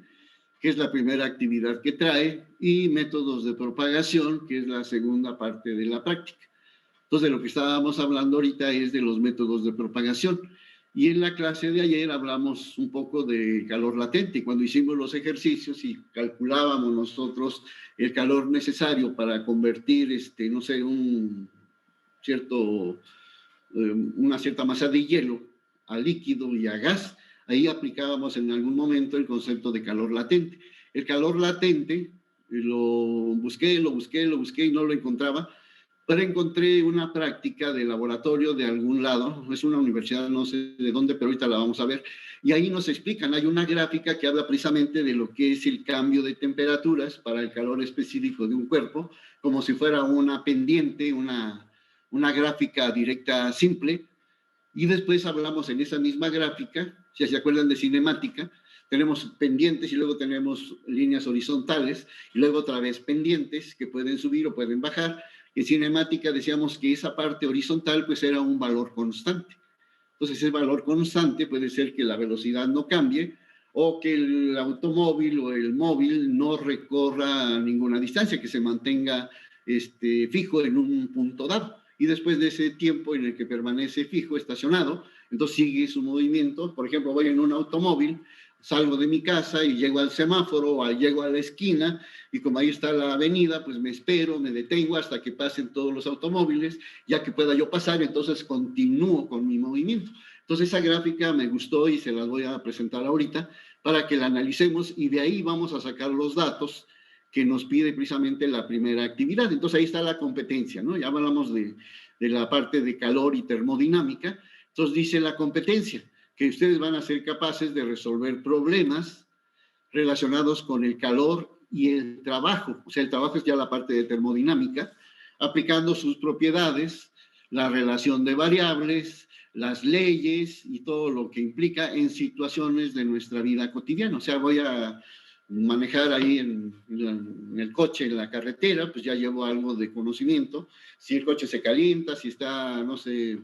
que es la primera actividad que trae, y métodos de propagación, que es la segunda parte de la práctica. Entonces, de lo que estábamos hablando ahorita es de los métodos de propagación. Y en la clase de ayer hablamos un poco de calor latente. Cuando hicimos los ejercicios y calculábamos nosotros el calor necesario para convertir, no sé, una cierta masa de hielo a líquido y a gas, ahí aplicábamos en algún momento el concepto de calor latente. El calor latente lo busqué y no lo encontraba, pero encontré una práctica de laboratorio de algún lado, es una universidad, no sé de dónde, pero ahorita la vamos a ver, y ahí nos explican, hay una gráfica que habla precisamente de lo que es el cambio de temperaturas para el calor específico de un cuerpo, como si fuera una pendiente, una gráfica directa simple, y después hablamos en esa misma gráfica, si se acuerdan de cinemática, tenemos pendientes y luego tenemos líneas horizontales, y luego otra vez pendientes que pueden subir o pueden bajar. En cinemática decíamos que esa parte horizontal pues era un valor constante. Entonces ese valor constante puede ser que la velocidad no cambie o que el automóvil o el móvil no recorra ninguna distancia, que se mantenga fijo en un punto dado. Y después de ese tiempo en el que permanece fijo, estacionado, entonces sigue su movimiento. Por ejemplo, voy en un automóvil, salgo de mi casa y llego al semáforo o llego a la esquina, y como ahí está la avenida, pues me espero, me detengo hasta que pasen todos los automóviles, ya que pueda yo pasar, entonces continúo con mi movimiento. Entonces esa gráfica me gustó y se las voy a presentar ahorita para que la analicemos, y de ahí vamos a sacar los datos que nos pide precisamente la primera actividad. Entonces ahí está la competencia, ¿no? Ya hablamos de la parte de calor y termodinámica. Entonces dice la competencia, que ustedes van a ser capaces de resolver problemas relacionados con el calor y el trabajo. O sea, el trabajo es ya la parte de termodinámica, aplicando sus propiedades, la relación de variables, las leyes y todo lo que implica en situaciones de nuestra vida cotidiana. O sea, voy a manejar ahí en el coche, en la carretera, pues ya llevo algo de conocimiento. Si el coche se calienta, si está, no sé,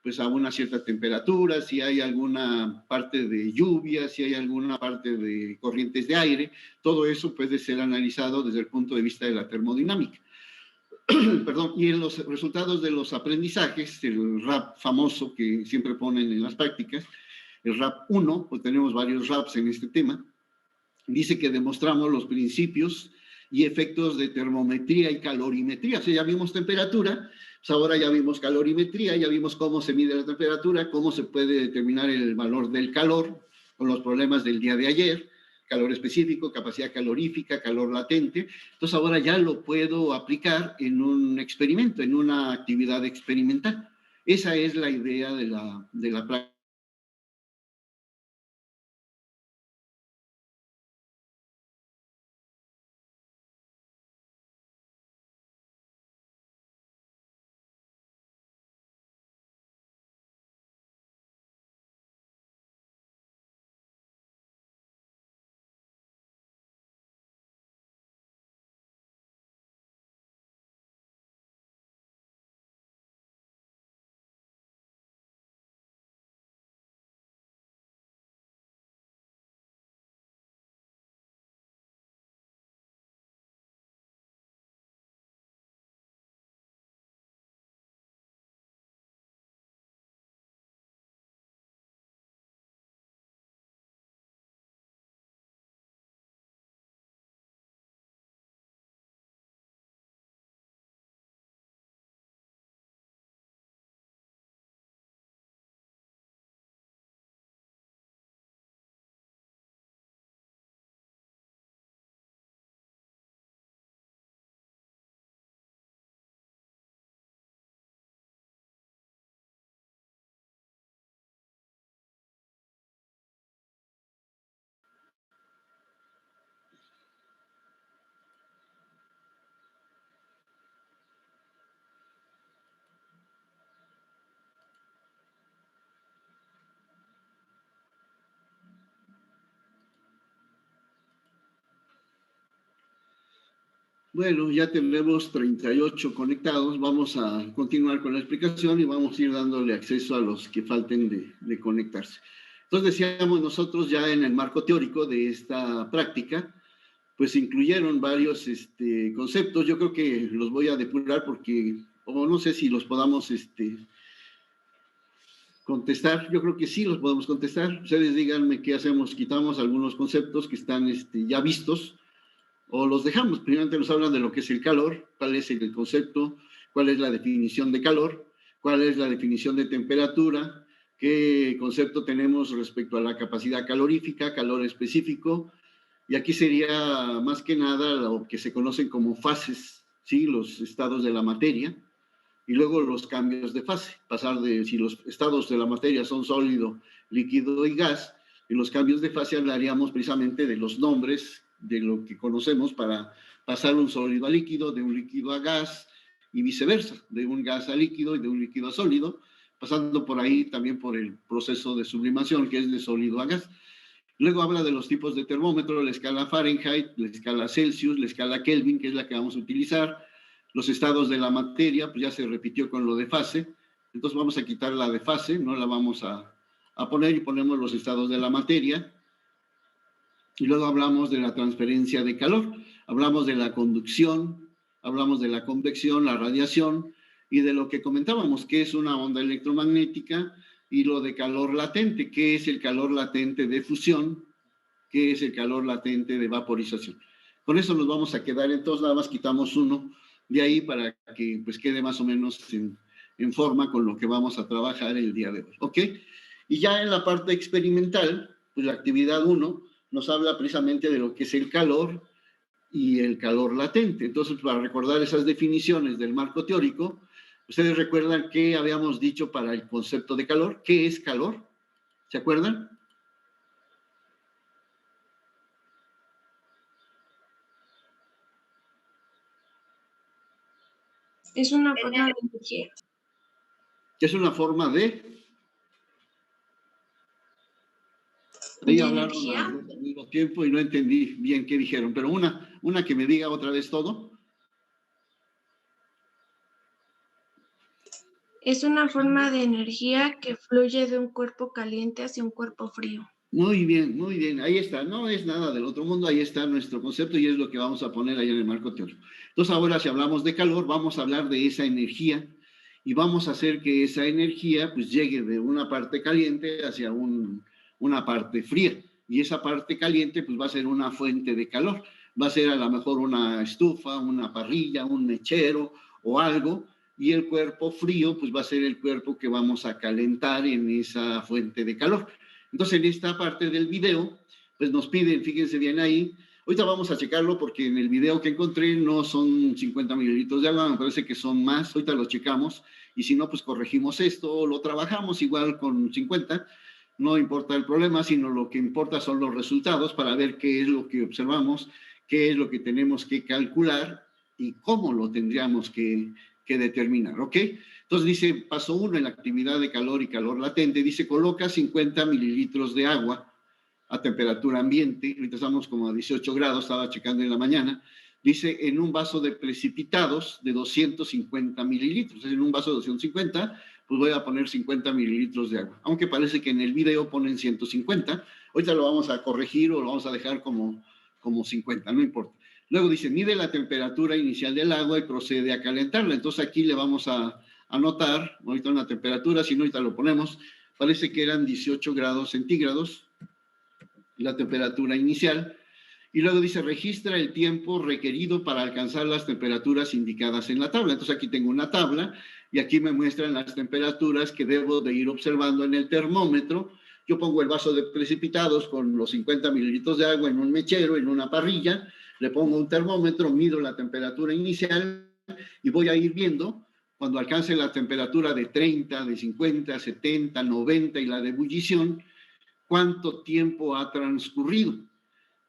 pues a una cierta temperatura, si hay alguna parte de lluvia, si hay alguna parte de corrientes de aire, todo eso puede ser analizado desde el punto de vista de la termodinámica. Perdón, y en los resultados de los aprendizajes, el RAP famoso que siempre ponen en las prácticas, el RAP 1, pues tenemos varios RAPs en este tema, dice que demostramos los principios y efectos de termometría y calorimetría. O sea, ya vimos temperatura, pues ahora ya vimos calorimetría, ya vimos cómo se mide la temperatura, cómo se puede determinar el valor del calor con los problemas del día de ayer, calor específico, capacidad calorífica, calor latente. Entonces ahora ya lo puedo aplicar en un experimento, en una actividad experimental. Esa es la idea de la práctica. Bueno, ya tenemos 38 conectados. Vamos a continuar con la explicación y vamos a ir dándole acceso a los que falten de conectarse. Entonces decíamos nosotros ya en el marco teórico de esta práctica, pues incluyeron varios conceptos. Yo creo que los voy a depurar porque, o no sé si los podamos contestar. Yo creo que sí los podemos contestar. Ustedes díganme qué hacemos. Quitamos algunos conceptos que están ya vistos o los dejamos. Primeramente nos hablan de lo que es el calor, cuál es el concepto, cuál es la definición de calor, cuál es la definición de temperatura, qué concepto tenemos respecto a la capacidad calorífica, calor específico, y aquí sería más que nada lo que se conocen como fases, ¿sí? Los estados de la materia, y luego los cambios de fase, pasar de si los estados de la materia son sólido, líquido y gas, y los cambios de fase hablaríamos precisamente de los nombres de lo que conocemos para pasar un sólido a líquido, de un líquido a gas y viceversa, de un gas a líquido y de un líquido a sólido, pasando por ahí también por el proceso de sublimación que es de sólido a gas. Luego habla de los tipos de termómetro, la escala Fahrenheit, la escala Celsius, la escala Kelvin, que es la que vamos a utilizar, los estados de la materia, pues ya se repitió con lo de fase, entonces vamos a quitar la de fase, no la vamos a poner y ponemos los estados de la materia, y luego hablamos de la transferencia de calor, hablamos de la conducción, hablamos de la convección, la radiación, y de lo que comentábamos, que es una onda electromagnética, y lo de calor latente, que es el calor latente de fusión, que es el calor latente de vaporización. Con eso nos vamos a quedar, entonces nada más quitamos uno de ahí para que pues quede más o menos en forma con lo que vamos a trabajar el día de hoy, ¿ok? Y ya en la parte experimental, pues la actividad 1 nos habla precisamente de lo que es el calor y el calor latente. Entonces, para recordar esas definiciones del marco teórico, ¿ustedes recuerdan qué habíamos dicho para el concepto de calor? ¿Qué es calor? ¿Se acuerdan? Es una forma de energía. Es una forma de... Ahí hablaron al mismo tiempo y no entendí bien qué dijeron, pero una que me diga otra vez todo. Es una forma de energía que fluye de un cuerpo caliente hacia un cuerpo frío. Muy bien, ahí está, no es nada del otro mundo, ahí está nuestro concepto y es lo que vamos a poner ahí en el marco teórico. Entonces ahora si hablamos de calor, vamos a hablar de esa energía y vamos a hacer que esa energía pues llegue de una parte caliente hacia una parte fría y esa parte caliente pues va a ser una fuente de calor, va a ser a lo mejor una estufa, una parrilla, un mechero o algo, y el cuerpo frío pues va a ser el cuerpo que vamos a calentar en esa fuente de calor. Entonces, en esta parte del video, pues nos piden, fíjense bien ahí, ahorita vamos a checarlo porque en el video que encontré no son 50 mililitros de agua, me parece que son más, ahorita lo checamos, y si no, pues corregimos esto, lo trabajamos igual con 50, no importa el problema, sino lo que importa son los resultados para ver qué es lo que observamos, qué es lo que tenemos que calcular y cómo lo tendríamos que determinar, ¿ok? Entonces dice, paso 1 en la actividad de calor y calor latente, dice, coloca 50 mililitros de agua a temperatura ambiente, ahorita estamos como a 18 grados, estaba checando en la mañana, dice, en un vaso de precipitados de 250 mililitros, en un vaso de 250, pues voy a poner 50 mililitros de agua, aunque parece que en el video ponen 150, ahorita lo vamos a corregir o lo vamos a dejar como 50, no importa. Luego dice, mide la temperatura inicial del agua y procede a calentarla. Entonces aquí le vamos a anotar, ahorita una temperatura, si no ahorita lo ponemos, parece que eran 18 grados centígrados, la temperatura inicial. Y luego dice, registra el tiempo requerido para alcanzar las temperaturas indicadas en la tabla. Entonces aquí tengo una tabla y aquí me muestran las temperaturas que debo de ir observando en el termómetro. Yo pongo el vaso de precipitados con los 50 mililitros de agua en un mechero, en una parrilla, le pongo un termómetro, mido la temperatura inicial y voy a ir viendo cuando alcance la temperatura de 30, de 50, 70, 90 y la de ebullición, cuánto tiempo ha transcurrido.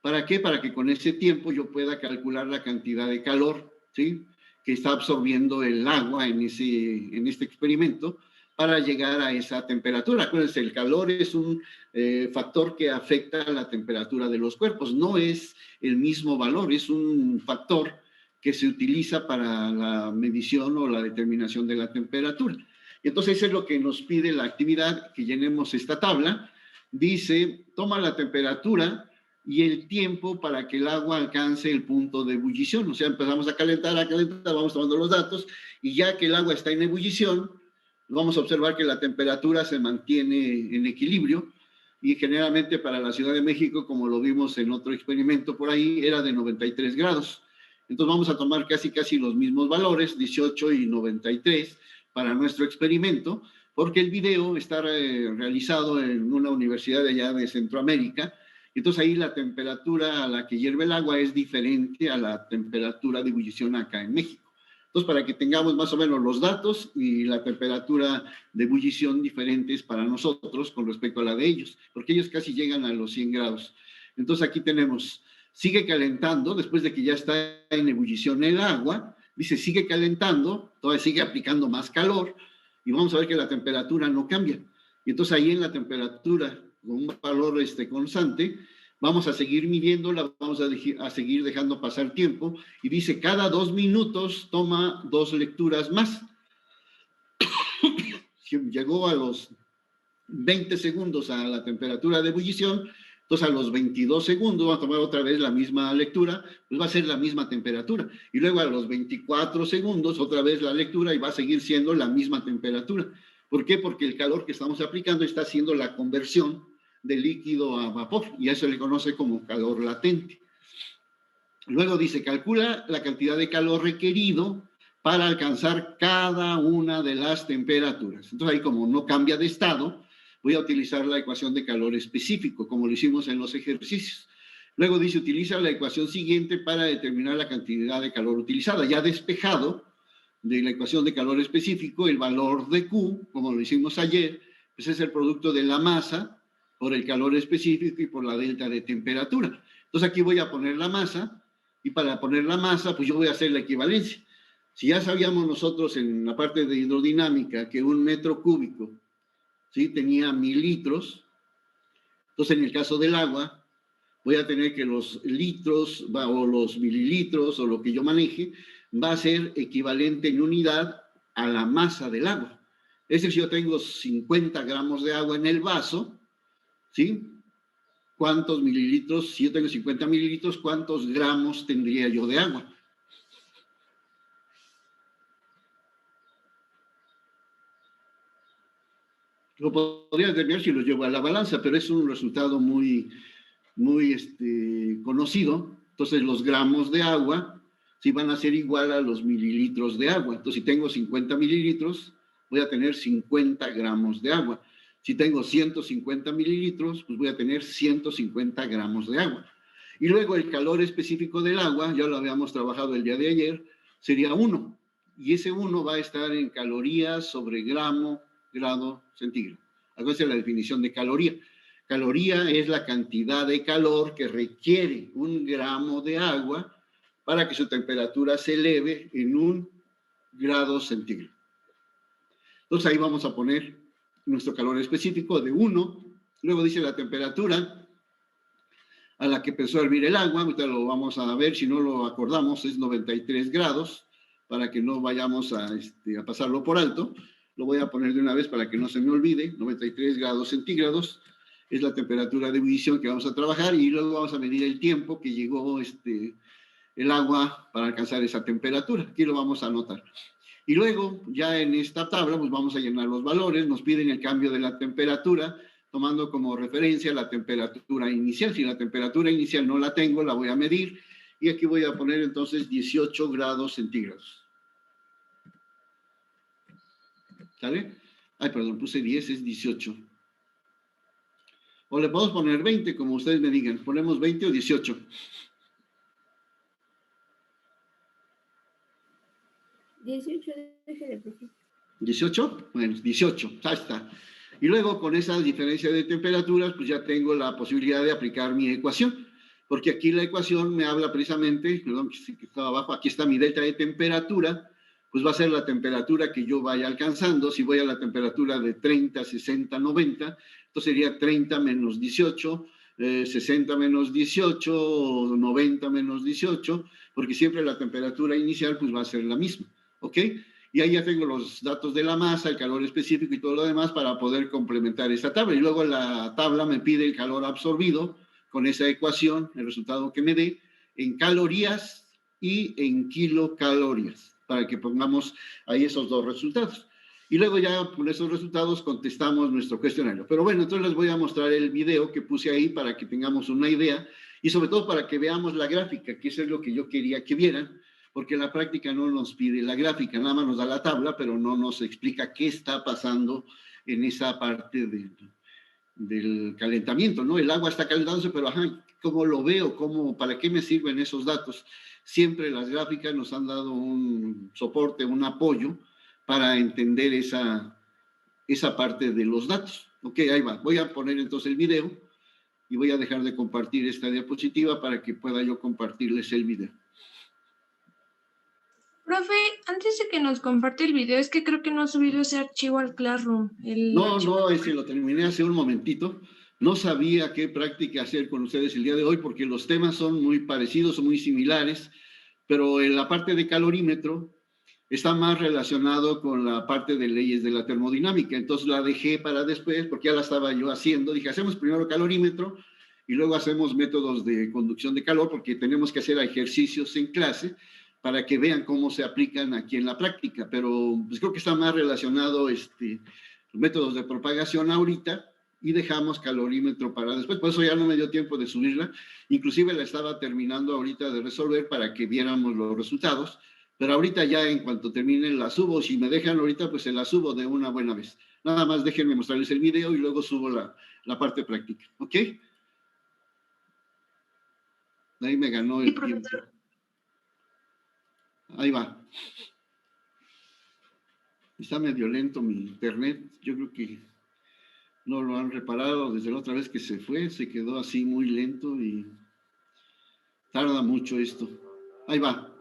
¿Para qué? Para que con ese tiempo yo pueda calcular la cantidad de calor, ¿sí?, que está absorbiendo el agua en este experimento para llegar a esa temperatura. Acuérdense, el calor es un factor que afecta la temperatura de los cuerpos, no es el mismo valor, es un factor que se utiliza para la medición o la determinación de la temperatura. Entonces, eso es lo que nos pide la actividad, que llenemos esta tabla. Dice, toma la temperatura y el tiempo para que el agua alcance el punto de ebullición. O sea, empezamos a calentar, vamos tomando los datos, y ya que el agua está en ebullición, vamos a observar que la temperatura se mantiene en equilibrio, y generalmente para la Ciudad de México, como lo vimos en otro experimento por ahí, era de 93 grados. Entonces vamos a tomar casi los mismos valores, 18 y 93, para nuestro experimento, porque el video está realizado en una universidad de allá de Centroamérica. Entonces ahí la temperatura a la que hierve el agua es diferente a la temperatura de ebullición acá en México. Entonces, para que tengamos más o menos los datos y la temperatura de ebullición diferentes para nosotros con respecto a la de ellos, porque ellos casi llegan a los 100 grados. Entonces aquí tenemos, sigue calentando, después de que ya está en ebullición el agua, dice sigue calentando, todavía sigue aplicando más calor, y vamos a ver que la temperatura no cambia. Y entonces ahí en la temperatura, con un valor constante, vamos a seguir midiéndola, vamos a seguir dejando pasar tiempo, y dice cada 2 minutos toma 2 lecturas más. Si llegó a los 20 segundos a la temperatura de ebullición, entonces a los 22 segundos va a tomar otra vez la misma lectura, pues va a ser la misma temperatura. Y luego a los 24 segundos otra vez la lectura y va a seguir siendo la misma temperatura. ¿Por qué? Porque el calor que estamos aplicando está haciendo la conversión de líquido a vapor, y eso se conoce como calor latente. Luego dice, calcula la cantidad de calor requerido para alcanzar cada una de las temperaturas. Entonces ahí, como no cambia de estado, voy a utilizar la ecuación de calor específico, como lo hicimos en los ejercicios. Luego dice, utiliza la ecuación siguiente para determinar la cantidad de calor utilizada. Ya despejado de la ecuación de calor específico, el valor de Q, como lo hicimos ayer, pues es el producto de la masa por el calor específico y por la delta de temperatura. Entonces aquí voy a poner la masa, y para poner la masa, pues yo voy a hacer la equivalencia. Si ya sabíamos nosotros en la parte de hidrodinámica que 1 metro cúbico, ¿sí?, tenía 1000 litros, entonces en el caso del agua, voy a tener que los litros o los mililitros o lo que yo maneje, va a ser equivalente en unidad a la masa del agua. Es decir, si yo tengo 50 gramos de agua en el vaso, ¿sí?, ¿cuántos mililitros? Si yo tengo 50 mililitros, ¿cuántos gramos tendría yo de agua? Lo podría determinar si lo llevo a la balanza, pero es un resultado muy conocido. Entonces, los gramos de agua sí van a ser igual a los mililitros de agua. Entonces, si tengo 50 mililitros, voy a tener 50 gramos de agua. Si tengo 150 mililitros, pues voy a tener 150 gramos de agua. Y luego el calor específico del agua, ya lo habíamos trabajado el día de ayer, sería 1. Y ese 1 va a estar en calorías sobre gramo, grado, centígrado. Acuérdense la definición de caloría. Caloría es la cantidad de calor que requiere 1 gramo de agua para que su temperatura se eleve en 1 grado centígrado. Entonces ahí vamos a poner nuestro calor específico de 1, luego dice la temperatura a la que empezó a hervir el agua, ahorita lo vamos a ver, si no lo acordamos, es 93 grados, para que no vayamos a pasarlo por alto. Lo voy a poner de una vez para que no se me olvide, 93 grados centígrados, es la temperatura de ebullición que vamos a trabajar, y luego vamos a medir el tiempo que llegó el agua para alcanzar esa temperatura. Aquí lo vamos a anotar. Y luego, ya en esta tabla, pues vamos a llenar los valores, nos piden el cambio de la temperatura, tomando como referencia la temperatura inicial. Si la temperatura inicial no la tengo, la voy a medir, y aquí voy a poner entonces 18 grados centígrados. ¿Sale? Ay, perdón, puse 10, es 18. O le podemos poner 20, como ustedes me digan. ¿Ponemos 20 o 18? 18, déjale. ¿18? Bueno, 18, ahí está. Y luego con esa diferencia de temperaturas, pues ya tengo la posibilidad de aplicar mi ecuación, porque aquí la ecuación me habla precisamente, perdón, que estaba abajo, aquí está mi delta de temperatura, pues va a ser la temperatura que yo vaya alcanzando. Si voy a la temperatura de 30, 60, 90, entonces sería 30 menos 18, 60 menos 18 o 90 menos 18, porque siempre la temperatura inicial pues va a ser la misma, ¿ok? Y ahí ya tengo los datos de la masa, el calor específico y todo lo demás para poder complementar esta tabla. Y luego la tabla me pide el calor absorbido con esa ecuación, el resultado que me dé, en calorías y en kilocalorías, para que pongamos ahí esos dos resultados. Y luego ya con esos resultados contestamos nuestro cuestionario. Pero bueno, entonces les voy a mostrar el video que puse ahí para que tengamos una idea y sobre todo para que veamos la gráfica, que eso es lo que yo quería que vieran, porque la práctica no nos pide la gráfica, nada más nos da la tabla, pero no nos explica qué está pasando en esa parte del calentamiento, ¿no? El agua está calentándose, pero ajá, ¿cómo lo veo? ¿Para qué me sirven esos datos? Siempre las gráficas nos han dado un soporte, un apoyo para entender esa parte de los datos. Ok, ahí va. Voy a poner entonces el video y voy a dejar de compartir esta diapositiva para que pueda yo compartirles el video. Profe, antes de que nos comparte el video, es que creo que no ha subido ese archivo al Classroom. No, ese lo terminé hace un momentito. No sabía qué práctica hacer con ustedes el día de hoy porque los temas son muy parecidos, son muy similares, pero en la parte de calorímetro está más relacionado con la parte de leyes de la termodinámica. Entonces la dejé para después porque ya la estaba yo haciendo. Dije, hacemos primero calorímetro y luego hacemos métodos de conducción de calor porque tenemos que hacer ejercicios en clase para que vean cómo se aplican aquí en la práctica, pero pues creo que está más relacionado los métodos de propagación ahorita y dejamos calorímetro para después, por eso ya no me dio tiempo de subirla, inclusive la estaba terminando ahorita de resolver para que viéramos los resultados, pero ahorita ya en cuanto termine la subo, si me dejan ahorita pues se la subo de una buena vez, nada más déjenme mostrarles el video y luego subo la parte práctica, ¿ok? Ahí me ganó el tiempo. Ahí va. Está medio lento mi internet. Yo creo que no lo han reparado desde la otra vez que se fue. Se quedó así muy lento y tarda mucho esto. Ahí va.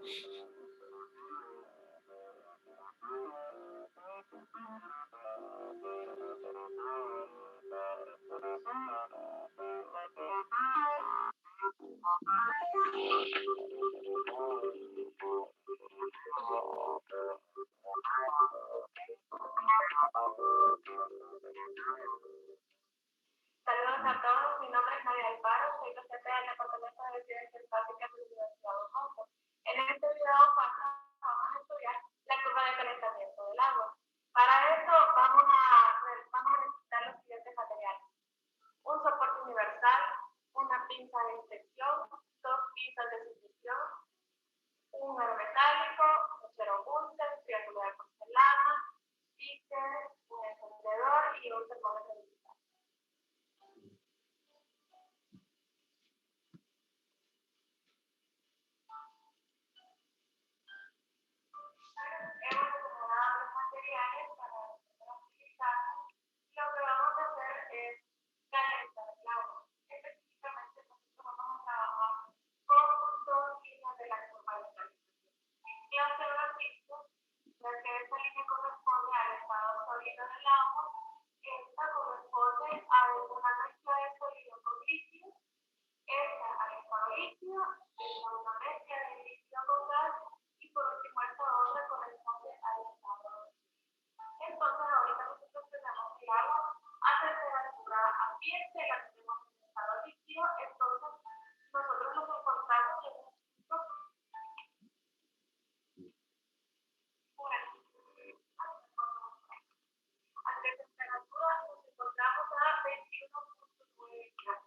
Saludos a todos, mi nombre es María Alvaro, soy docente del Departamento de Ciencias Básicas de la Universidad de Monte. En este video vamos a estudiar la curva de calentamiento del agua. Para esto vamos a necesitar los siguientes materiales: un soporte universal, una pinza de inspección, dos pinzas de sucesión, un aro metálico, un cero punta, triángulo de porcelana, stickers, un encendedor y un termómetro digital. Hemos acomodado los materiales para utilizarlos y lo que vamos a hacer es calentar el agua. Específicamente nosotros vamos a trabajar con dos líneas de la curva de calentamiento. Ya se habrán visto, ya que esta línea corresponde al estado sólido del agua, esta corresponde a una mezcla de sólido con líquido, esta al estado líquido, esta una mezcla de líquido con gas y por último esta otra corresponde al estado líquido. Entonces ahorita nosotros tenemos el agua a temperatura ambiente, la tenemos en estado líquido, entonces nosotros nos encontramos en un punto de temperatura, nos encontramos a 21.9 grados.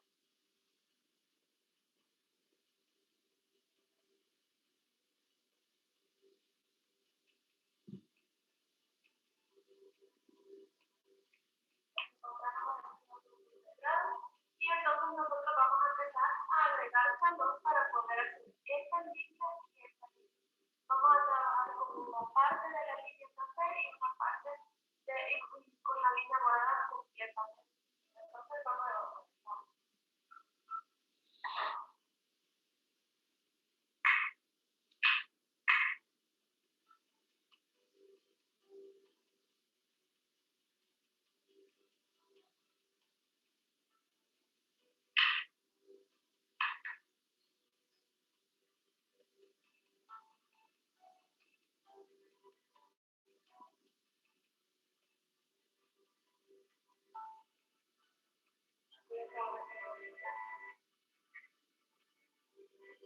Y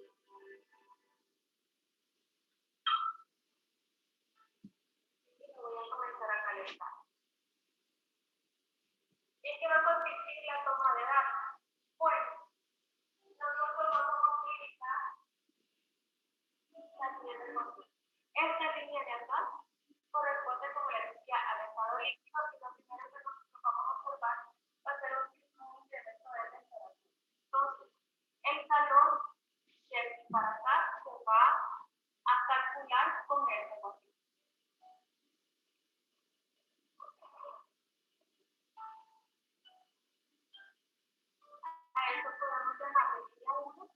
lo voy a comenzar a calentar. ¿Y qué va a consistir la toma de datos? Pues, nosotros vamos a utilizar la siguiente cosa. Esta línea de acá corresponde, como les decía, al estado líquido y lo primero que nosotros vamos a observar va a ser un incremento de temperatura. Entonces, el calor de aquí para acá se va a calcular con este valor. A esto podemos llamarle día 1,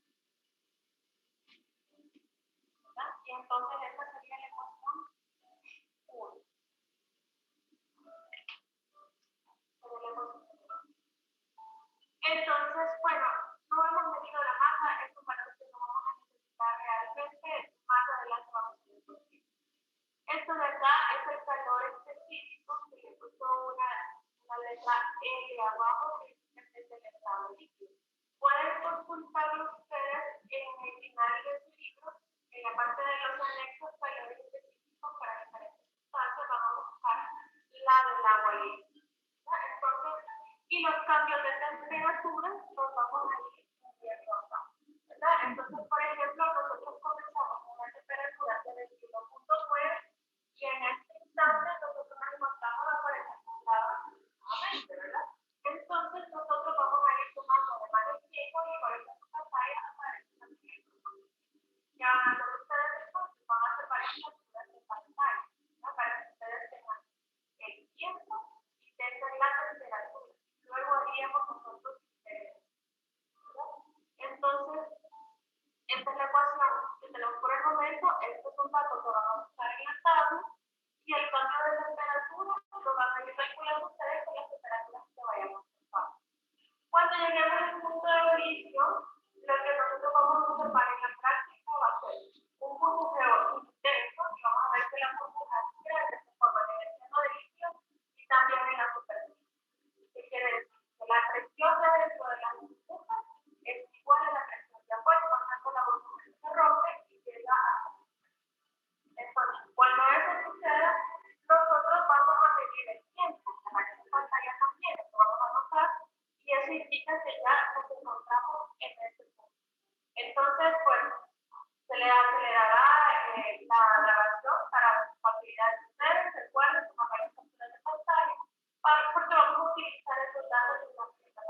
¿verdad? Y entonces esta sería la ecuación 1. Entonces, bueno, no hemos medido la masa, es un valor que no vamos a necesitar realmente, más adelante vamos a ver. Esto de acá es el calor específico que le puso una letra L abajo, que es el estado líquido. Pueden consultarlo ustedes en el final de su libro, en la parte de los anexos, calores específicos para diferentes sustancias, vamos a buscar la del agua líquida. Entonces, y los cambios de temperatura los vamos a ir viendo acá, ¿verdad? Entonces, por ejemplo, nosotros comenzamos con una temperatura de 21.9 y en este instante nosotros nos encontramos a 41 grados nuevamente, ¿verdad? Entonces, nosotros vamos a ir tomando de mano el tiempo y por ejemplo, pantalla aparece también. Ya van a hacer ustedes entonces, van a hacer varias capturas de pantalla, ¿no? Para que ustedes tengan el tiempo y tengan la temperatura. Luego haríamos nosotros diferentes. Entonces, esta es la ecuación que tenemos por el momento. Estos son datos que vamos a usar en la tabla. Y el cambio de temperatura lo van a ir calculando ustedes con las temperaturas que vayan a observar. Cuando lleguemos al punto de origen, lo que nosotros vamos a observar en la práctica va a ser un burbujeo intenso y vamos a ver que la burbuja se forma en el seno del líquido y también en la superficie. ¿Qué quiere decir? Que la presión de dentro de la burbuja es igual a la presión de afuera, por tanto la burbuja se rompe y llega a. Entonces, cuando eso suceda, nosotros vamos a medir el tiempo, la pantalla también, lo vamos a notar, y eso indica que ya nos encontramos en este punto. Entonces, pues, se le acelerará la grabación para facilitar a ustedes, recuerden, tomar varias capturas de pantalla, porque vamos a utilizar esos datos en la presentación.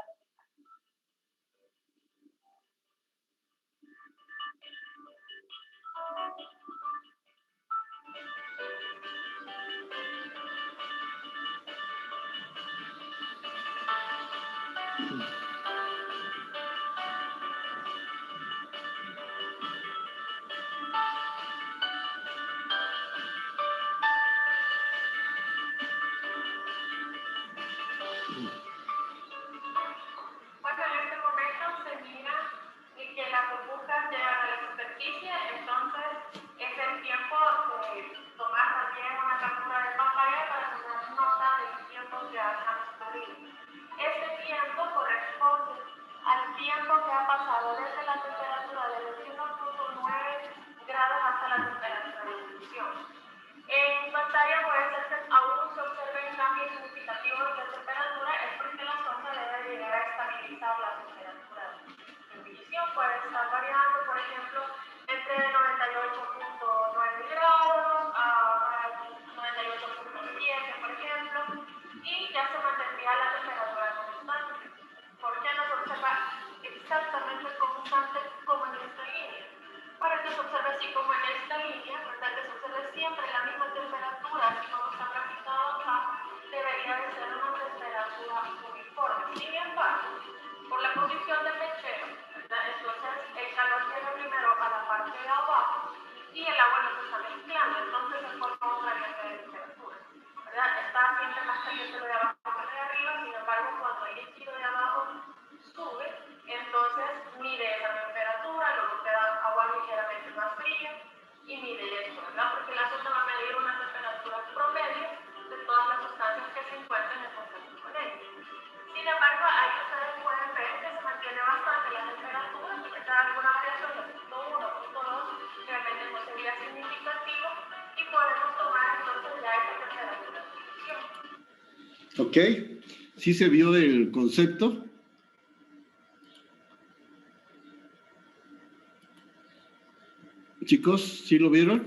Bueno, en este momento se mira que las burbujas llegan a la superficie, entonces es el tiempo de tomar también una captura de pantalla para tomar nota del tiempo que ha transcurrido. Este tiempo corresponde al tiempo que ha pasado desde la temperatura de 21.9 grados hasta la temperatura de ebullición. En pantalla puede ser que aún se observen cambios significativos de temperatura, es porque la sonda debe llegar a estabilizar la temperatura de ebullición. Puede estar variando, por ejemplo, entre 98.9 grados a 98.7, por ejemplo, y ya se mantendría la temperatura constante. ¿Por qué no se observa exactamente constante como en esta línea? Para que se observe así como en esta línea, ¿verdad? Que se observe siempre la misma temperatura, así como está graficado acá, debería de ser una temperatura uniforme. Sin embargo, por la posición del mechero, ¿verdad? Entonces el calor llega primero a la parte de abajo y el agua no se está mezclando, entonces se forma un variante de temperatura, ¿verdad? Está siempre más caliente lo de abajo que lo de arriba, sin embargo, cuando el líquido de abajo sube, entonces mide esa temperatura, luego queda agua ligeramente más fría y mide esto, ¿verdad? Porque la sonda va a medir una temperatura promedio de todas las sustancias que se encuentran en contacto con ella. Sin embargo, ahí ustedes pueden ver que se mantiene bastante la temperatura, que da alguna variación de 2 ¿Ok? ¿Sí se vio el concepto? Chicos, ¿sí lo vieron?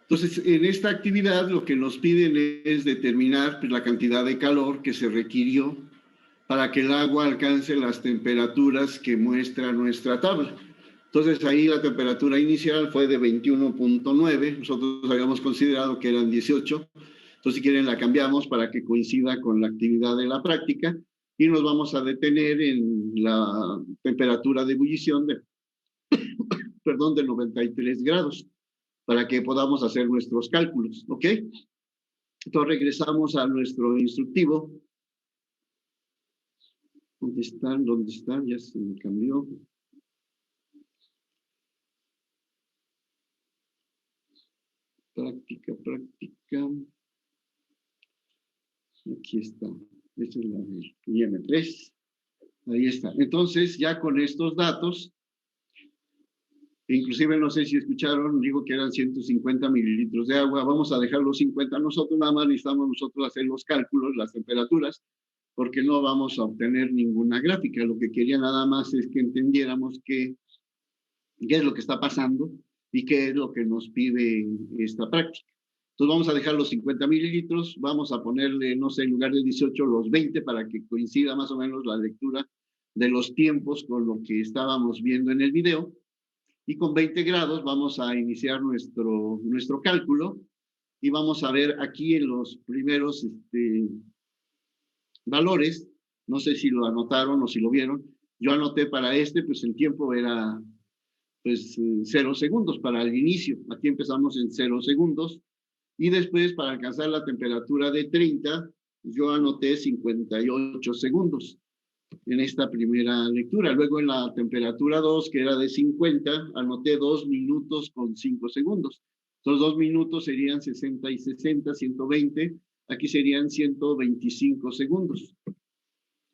Entonces, en esta actividad lo que nos piden es determinar pues, la cantidad de calor que se requirió para que el agua alcance las temperaturas que muestra nuestra tabla. Entonces, ahí la temperatura inicial fue de 21.9, nosotros habíamos considerado que eran 18, entonces si quieren la cambiamos para que coincida con la actividad de la práctica y nos vamos a detener en la temperatura de ebullición de 93 grados para que podamos hacer nuestros cálculos, ¿ok? Entonces regresamos a nuestro instructivo. ¿Dónde están? ¿Dónde están? Ya se me cambió. Práctica. Aquí está. Esta es la del IM3. Ahí está. Entonces, ya con estos datos, inclusive no sé si escucharon, digo que eran 150 mililitros de agua, vamos a dejar los 50 nosotros, nada más necesitamos nosotros hacer los cálculos, las temperaturas, porque no vamos a obtener ninguna gráfica. Lo que quería nada más es que entendiéramos qué es lo que está pasando y qué es lo que nos pide esta práctica. Entonces vamos a dejar los 50 mililitros, vamos a ponerle, no sé, en lugar de 18, los 20 para que coincida más o menos la lectura de los tiempos con lo que estábamos viendo en el video. Y con 20 grados vamos a iniciar nuestro cálculo y vamos a ver aquí en los primeros valores, no sé si lo anotaron o si lo vieron, yo anoté para pues el tiempo era pues 0 segundos para el inicio, aquí empezamos en 0 segundos, y después para alcanzar la temperatura de 30, yo anoté 58 segundos en esta primera lectura. Luego en la temperatura 2, que era de 50, anoté 2 minutos con 5 segundos. Entonces 2 minutos serían 60 y 60, 120. Aquí serían 125 segundos,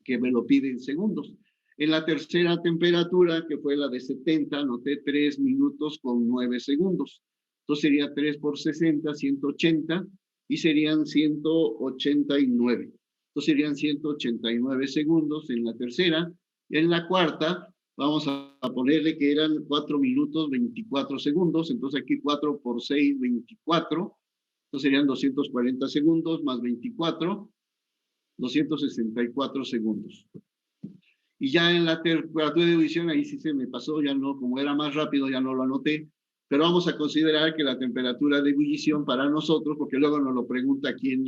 que me lo piden segundos. En la tercera temperatura, que fue la de 70, anoté 3 minutos con 9 segundos. Entonces sería 3 por 60, 180, y serían 189. Entonces serían 189 segundos en la tercera. En la cuarta, vamos a ponerle que eran 4 minutos 24 segundos. Entonces aquí 4 por 6, 24. Entonces serían 240 segundos más 24, 264 segundos. Y ya en la temperatura de ebullición, ahí sí se me pasó, ya no, como era más rápido, ya no lo anoté, pero vamos a considerar que la temperatura de ebullición para nosotros, porque luego nos lo pregunta aquí en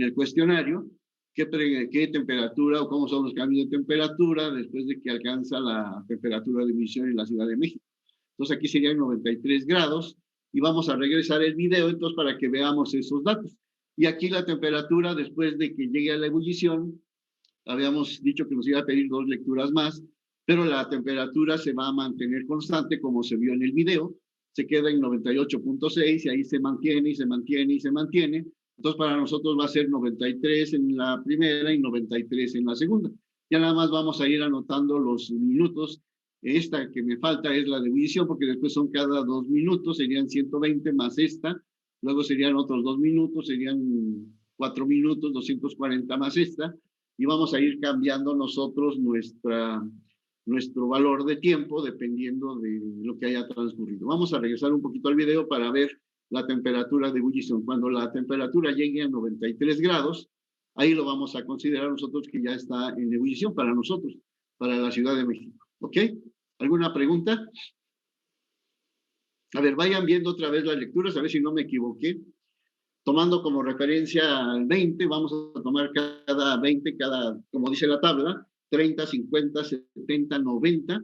el cuestionario, qué temperatura o cómo son los cambios de temperatura después de que alcanza la temperatura de ebullición en la Ciudad de México. Entonces aquí serían 93 grados y vamos a regresar el video entonces para que veamos esos datos. Y aquí la temperatura después de que llegue a la ebullición, habíamos dicho que nos iba a pedir 2 lecturas más, pero la temperatura se va a mantener constante como se vio en el video, se queda en 98.6 y ahí se mantiene y se mantiene y se mantiene. Entonces para nosotros va a ser 93 en la primera y 93 en la segunda. Ya nada más vamos a ir anotando los minutos. Esta que me falta es la de ebullición, porque después son cada 2 minutos, serían 120 más esta, luego serían otros 2 minutos, serían 4 minutos, 240 más esta, y vamos a ir cambiando nosotros nuestro valor de tiempo dependiendo de lo que haya transcurrido. Vamos a regresar un poquito al video para ver la temperatura de ebullición. Cuando la temperatura llegue a 93 grados, ahí lo vamos a considerar nosotros que ya está en ebullición para nosotros, para la Ciudad de México. ¿Ok? ¿Alguna pregunta? A ver, vayan viendo otra vez las lecturas, a ver si no me equivoqué. Tomando como referencia al 20, vamos a tomar cada 20, como dice la tabla, 30, 50, 70, 90,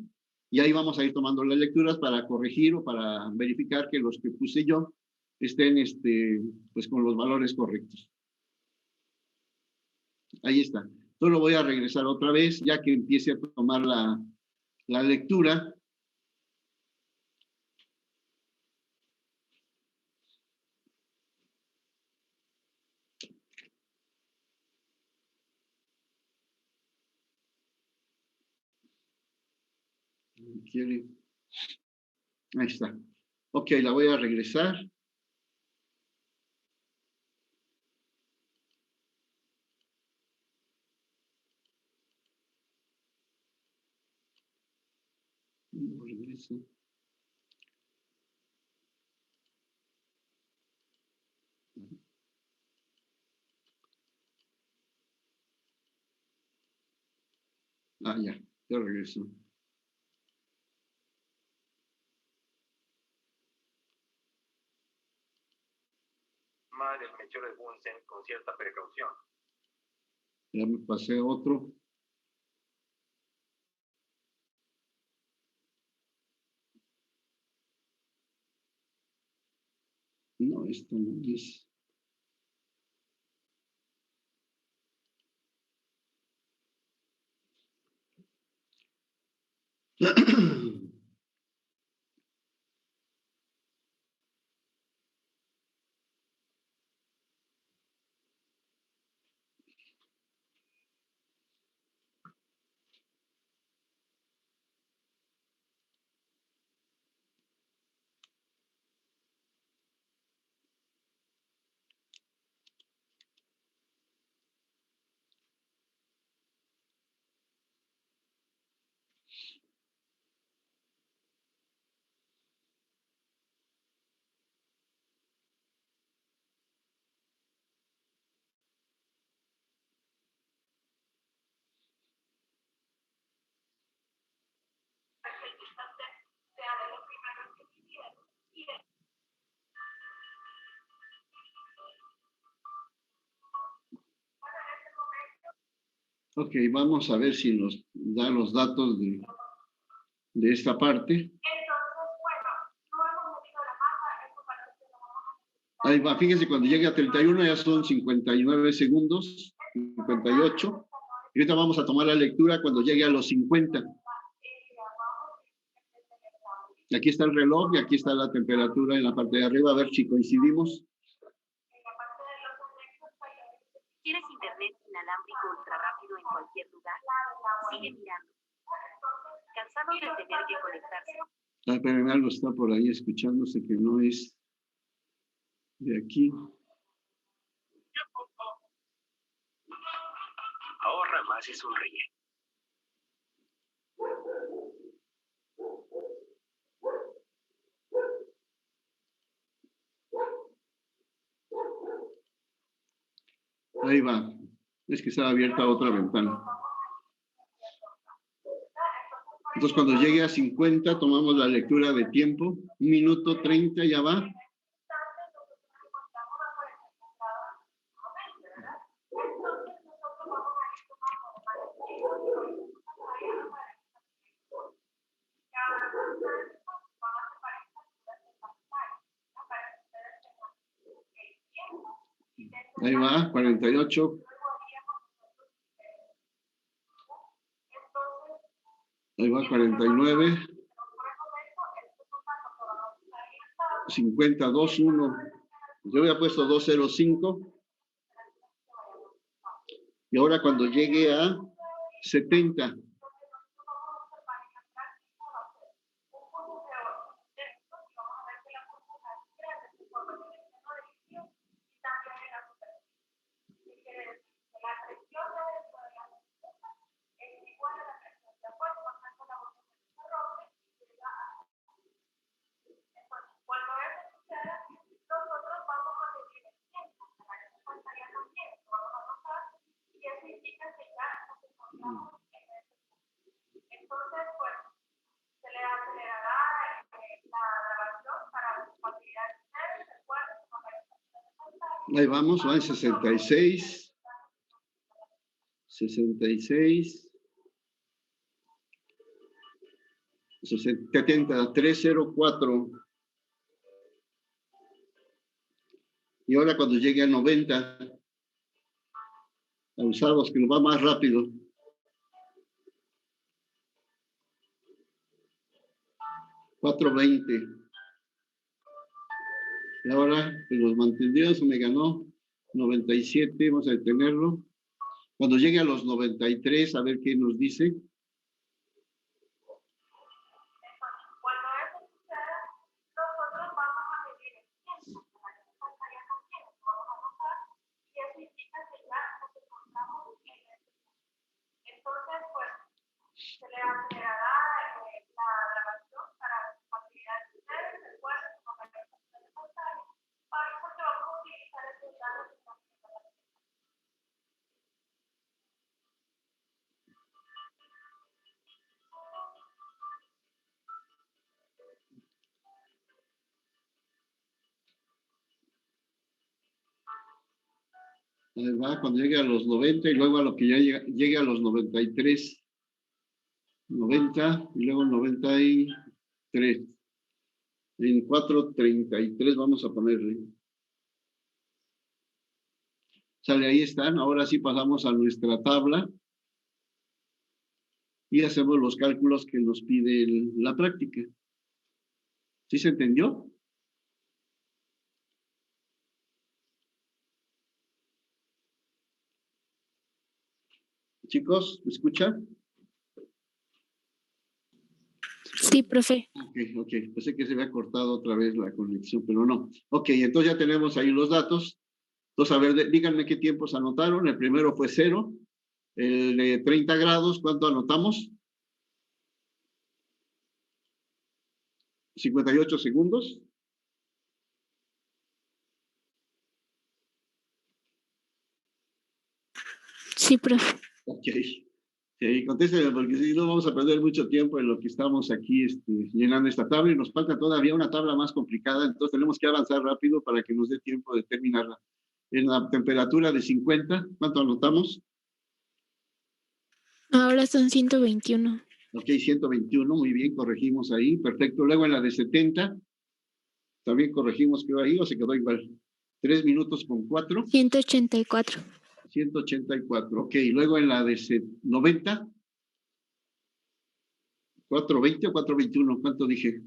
y ahí vamos a ir tomando las lecturas para corregir o para verificar que los que puse yo estén pues con los valores correctos. Ahí está. Solo voy a regresar otra vez, ya que empiece a tomar la lectura. Ahí está. Ok, la voy a regresar. Regreso. Ah, ya regreso. Del meteoro de Bunsen con cierta precaución. Ya me pasé a otro. No, esto no es. Ok, vamos a ver si nos da los datos de esta parte. Entonces, bueno, no hemos medido la masa, eso parece que lo vamos a... Ahí va, fíjense, cuando llegue a 31 ya son 59 segundos, 58. Y ahorita vamos a tomar la lectura cuando llegue a los 50. Aquí está el reloj y aquí está la temperatura en la parte de arriba, a ver si coincidimos. ¿Quieres internet inalámbrico ultra rápido en cualquier lugar? Sigue mirando. ¿Cansado de tener que conectarse? Ah, pero algo está por ahí escuchándose que no es de aquí. Ahorra más y sonríe. Ahí va. Es que estaba abierta otra ventana. Entonces, cuando llegue a 50, tomamos la lectura de tiempo. 1 minuto 30 ya va. Ahí va, 48. Ahí va, 49. 50, 2, 1. Yo había puesto 205. Y ahora cuando llegue a 70. Entonces, pues, se le acelerará la grabación para facilitar ustedes, recuerden, Ahí vamos, va en 66. 66. 70, 304. Y ahora cuando llegue a 90, avisados que nos va más rápido. 420. Y ahora que los mantendría, eso me ganó 97, vamos a detenerlo. Cuando llegue a los 93, a ver qué nos dice. cuando eso suceda, nosotros vamos a medir el tiempo, para que pasaría con tiempo, vamos a notar, y eso indica que ya nos encontramos en este punto. Entonces, pues, se le acelerará la grabación Ahí va, cuando llegue a los 90 y luego a lo que ya llegue a los 93. 90 y luego 93. En 4:33 vamos a ponerle. Sale, ahí están. Ahora sí pasamos a nuestra tabla y hacemos los cálculos que nos pide la práctica. ¿Sí se entendió? Chicos, ¿me escuchan? Sí, profe. Ok. Pensé que se había cortado otra vez la conexión, pero no. Ok, entonces ya tenemos ahí los datos. Entonces, a ver, díganme qué tiempos anotaron. El primero fue 0. El de 30 grados, ¿cuánto anotamos? 58 segundos. Sí, profe. Ok. Sí, contésteme, porque si no vamos a perder mucho tiempo en lo que estamos aquí llenando esta tabla y nos falta todavía una tabla más complicada, entonces tenemos que avanzar rápido para que nos dé tiempo de terminarla. En la temperatura de 50, ¿cuánto anotamos? Ahora son 121. Ok, 121, muy bien, corregimos ahí, perfecto. Luego en la de 70, también corregimos, ¿quedó ahí o se quedó igual? 3 minutos con 4. 184. 184, ok. Luego en la de 90, 4:20 o 4:21, ¿cuánto dije?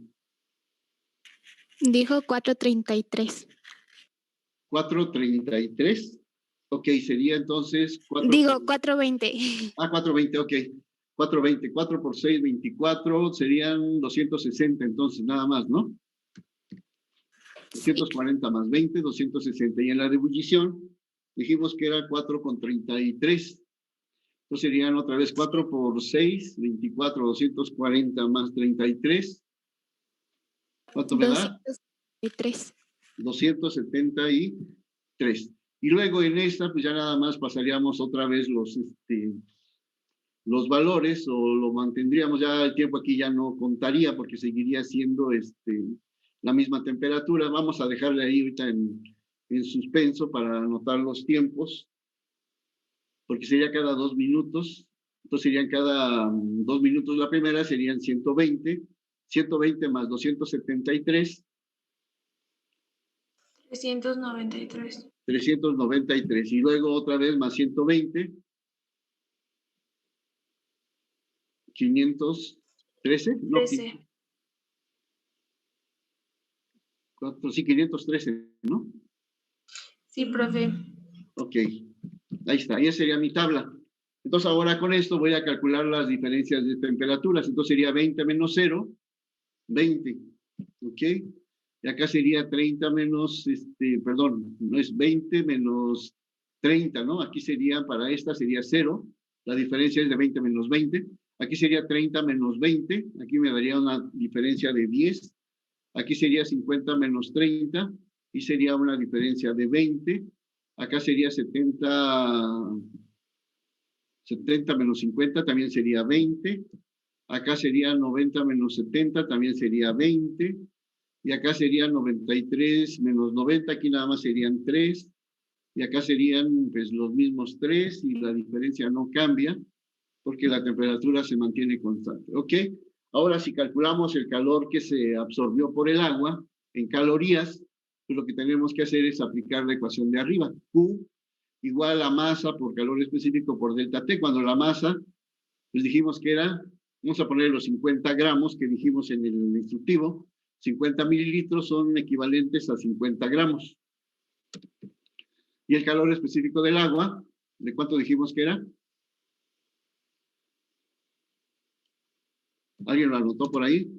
Dijo 4:33. 4:33, ok, sería entonces 4. Digo 4:20. 4:20, ok. 4:20, 4 por 6, 24, serían 260 entonces, nada más, ¿no? 240 más 20, 260. Y en la de ebullición, dijimos que era 4:33. Entonces serían otra vez 4 por 6, 24, 240 más 33. ¿Cuánto me da? 273. 273. Y luego en esta, pues ya nada más pasaríamos otra vez los valores o lo mantendríamos, ya el tiempo aquí ya no contaría porque seguiría siendo la misma temperatura. Vamos a dejarle ahí ahorita en suspenso para anotar los tiempos, porque sería cada 2 minutos. Entonces serían cada 2 minutos la primera, serían 120. 120 más 273. 393. 393. Y luego otra vez más 120. 513. No, 13. 513, ¿no? Sí, profe. Ok. Ahí está. Ahí sería mi tabla. Entonces ahora con esto voy a calcular las diferencias de temperaturas. Entonces sería 20 menos 0, 20. ¿Ok? Y acá sería 30 menos, perdón, no es 20 menos 30, ¿no? Aquí sería, para esta sería 0. La diferencia es de 20 menos 20. Aquí sería 30 menos 20. Aquí me daría una diferencia de 10. Aquí sería 50 menos 30. Y sería una diferencia de 20. Acá sería 70 menos 50, también sería 20. Acá sería 90 menos 70, también sería 20. Y acá serían 93 menos 90, aquí nada más serían 3. Y acá serían pues los mismos 3 y la diferencia no cambia porque la temperatura se mantiene constante. ¿Ok? Ahora si calculamos el calor que se absorbió por el agua en calorías, pues lo que tenemos que hacer es aplicar la ecuación de arriba. Q igual a masa por calor específico por delta T, cuando la masa, pues dijimos que era, vamos a poner los 50 gramos que dijimos en el instructivo, 50 mililitros son equivalentes a 50 gramos. Y el calor específico del agua, ¿de cuánto dijimos que era? ¿Alguien lo anotó por ahí?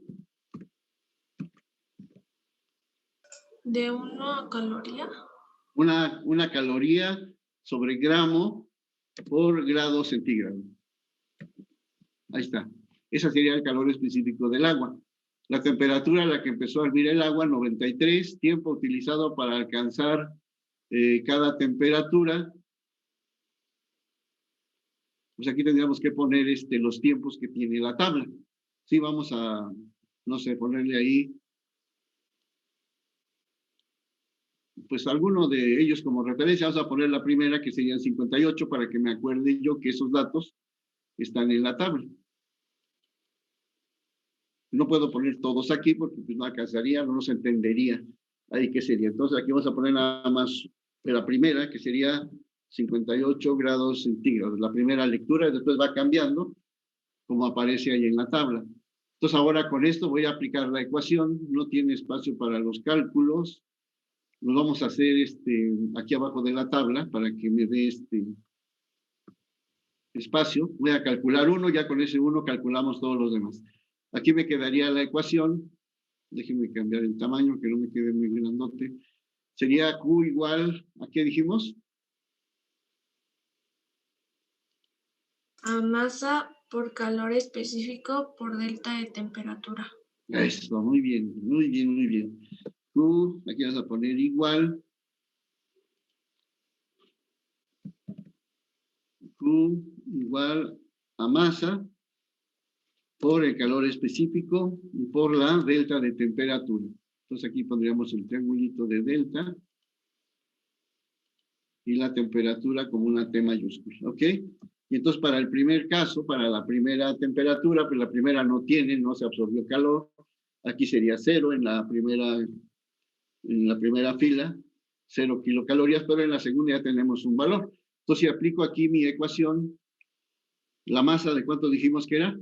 ¿De una caloría? Una caloría sobre gramo por grado centígrado. Ahí está. Ese sería el calor específico del agua. La temperatura a la que empezó a hervir el agua, 93, tiempo utilizado para alcanzar cada temperatura. Pues aquí tendríamos que poner los tiempos que tiene la tabla. Sí, vamos a, no sé, ponerle ahí pues alguno de ellos como referencia. Vamos a poner la primera, que serían 58, para que me acuerde yo que esos datos están en la tabla. No puedo poner todos aquí porque pues no alcanzaría, no nos entendería. Ahí qué sería. Entonces aquí vamos a poner nada más la primera, que sería 58 grados centígrados. La primera lectura, y después va cambiando, como aparece ahí en la tabla. Entonces ahora con esto voy a aplicar la ecuación. No tiene espacio para los cálculos. Lo vamos a hacer aquí abajo de la tabla para que me dé espacio. Voy a calcular uno, ya con ese uno calculamos todos los demás. Aquí me quedaría la ecuación. Déjenme cambiar el tamaño, que no me quede muy grandote. Sería Q igual, ¿a qué dijimos? A masa por calor específico por delta de temperatura. Eso, muy bien, muy bien, muy bien. Q, aquí vas a poner igual. Q igual a masa por el calor específico y por la delta de temperatura. Entonces aquí pondríamos el triangulito de delta y la temperatura como una T mayúscula, ¿ok? Y entonces para el primer caso, para la primera temperatura, pues la primera no se absorbió calor. Aquí sería 0 en la primera fila, 0 kilocalorías, pero en la segunda ya tenemos un valor. Entonces si aplico aquí mi ecuación, la masa, ¿de cuánto dijimos que era?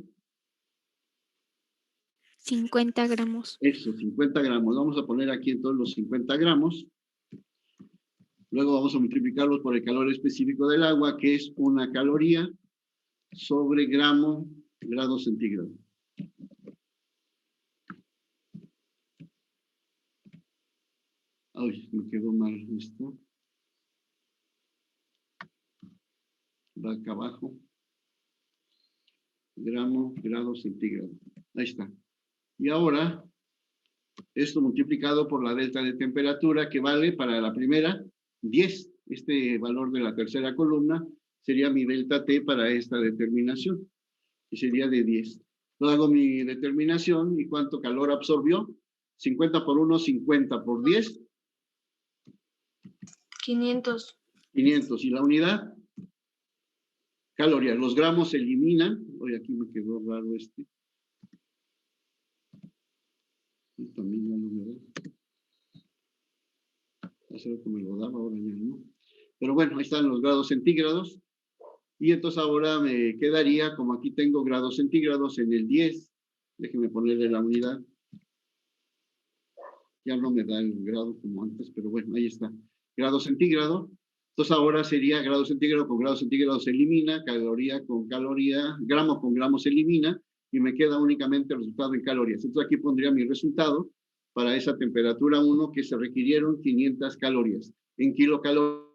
50 gramos. Eso, 50 gramos. Vamos a poner aquí entonces los 50 gramos. Luego vamos a multiplicarlos por el calor específico del agua, que es una caloría sobre grado centígrado. Ay, me quedó mal esto. Va acá abajo. Grado centígrado. Ahí está. Y ahora, esto multiplicado por la delta de temperatura, que vale para la primera 10. Este valor de la tercera columna sería mi delta T para esta determinación, y sería de 10. Luego hago mi determinación y cuánto calor absorbió. 50 por 1, 50 por 10. 500. 500. ¿Y la unidad? Calorías. Los gramos se eliminan. Hoy aquí me quedó raro este. Y también ya no me da. Hace que me lo daba, ahora ya no. Pero bueno, ahí están los grados centígrados. Y entonces ahora me quedaría, como aquí tengo grados centígrados en el 10, déjenme ponerle la unidad. Ya no me da el grado como antes, pero bueno, ahí está. Grado centígrado. Entonces ahora sería grado centígrado con grado centígrado se elimina, caloría con caloría, gramo con gramo se elimina, y me queda únicamente el resultado en calorías. Entonces aquí pondría mi resultado para esa temperatura 1, que se requirieron 500 calorías. En kilocalorías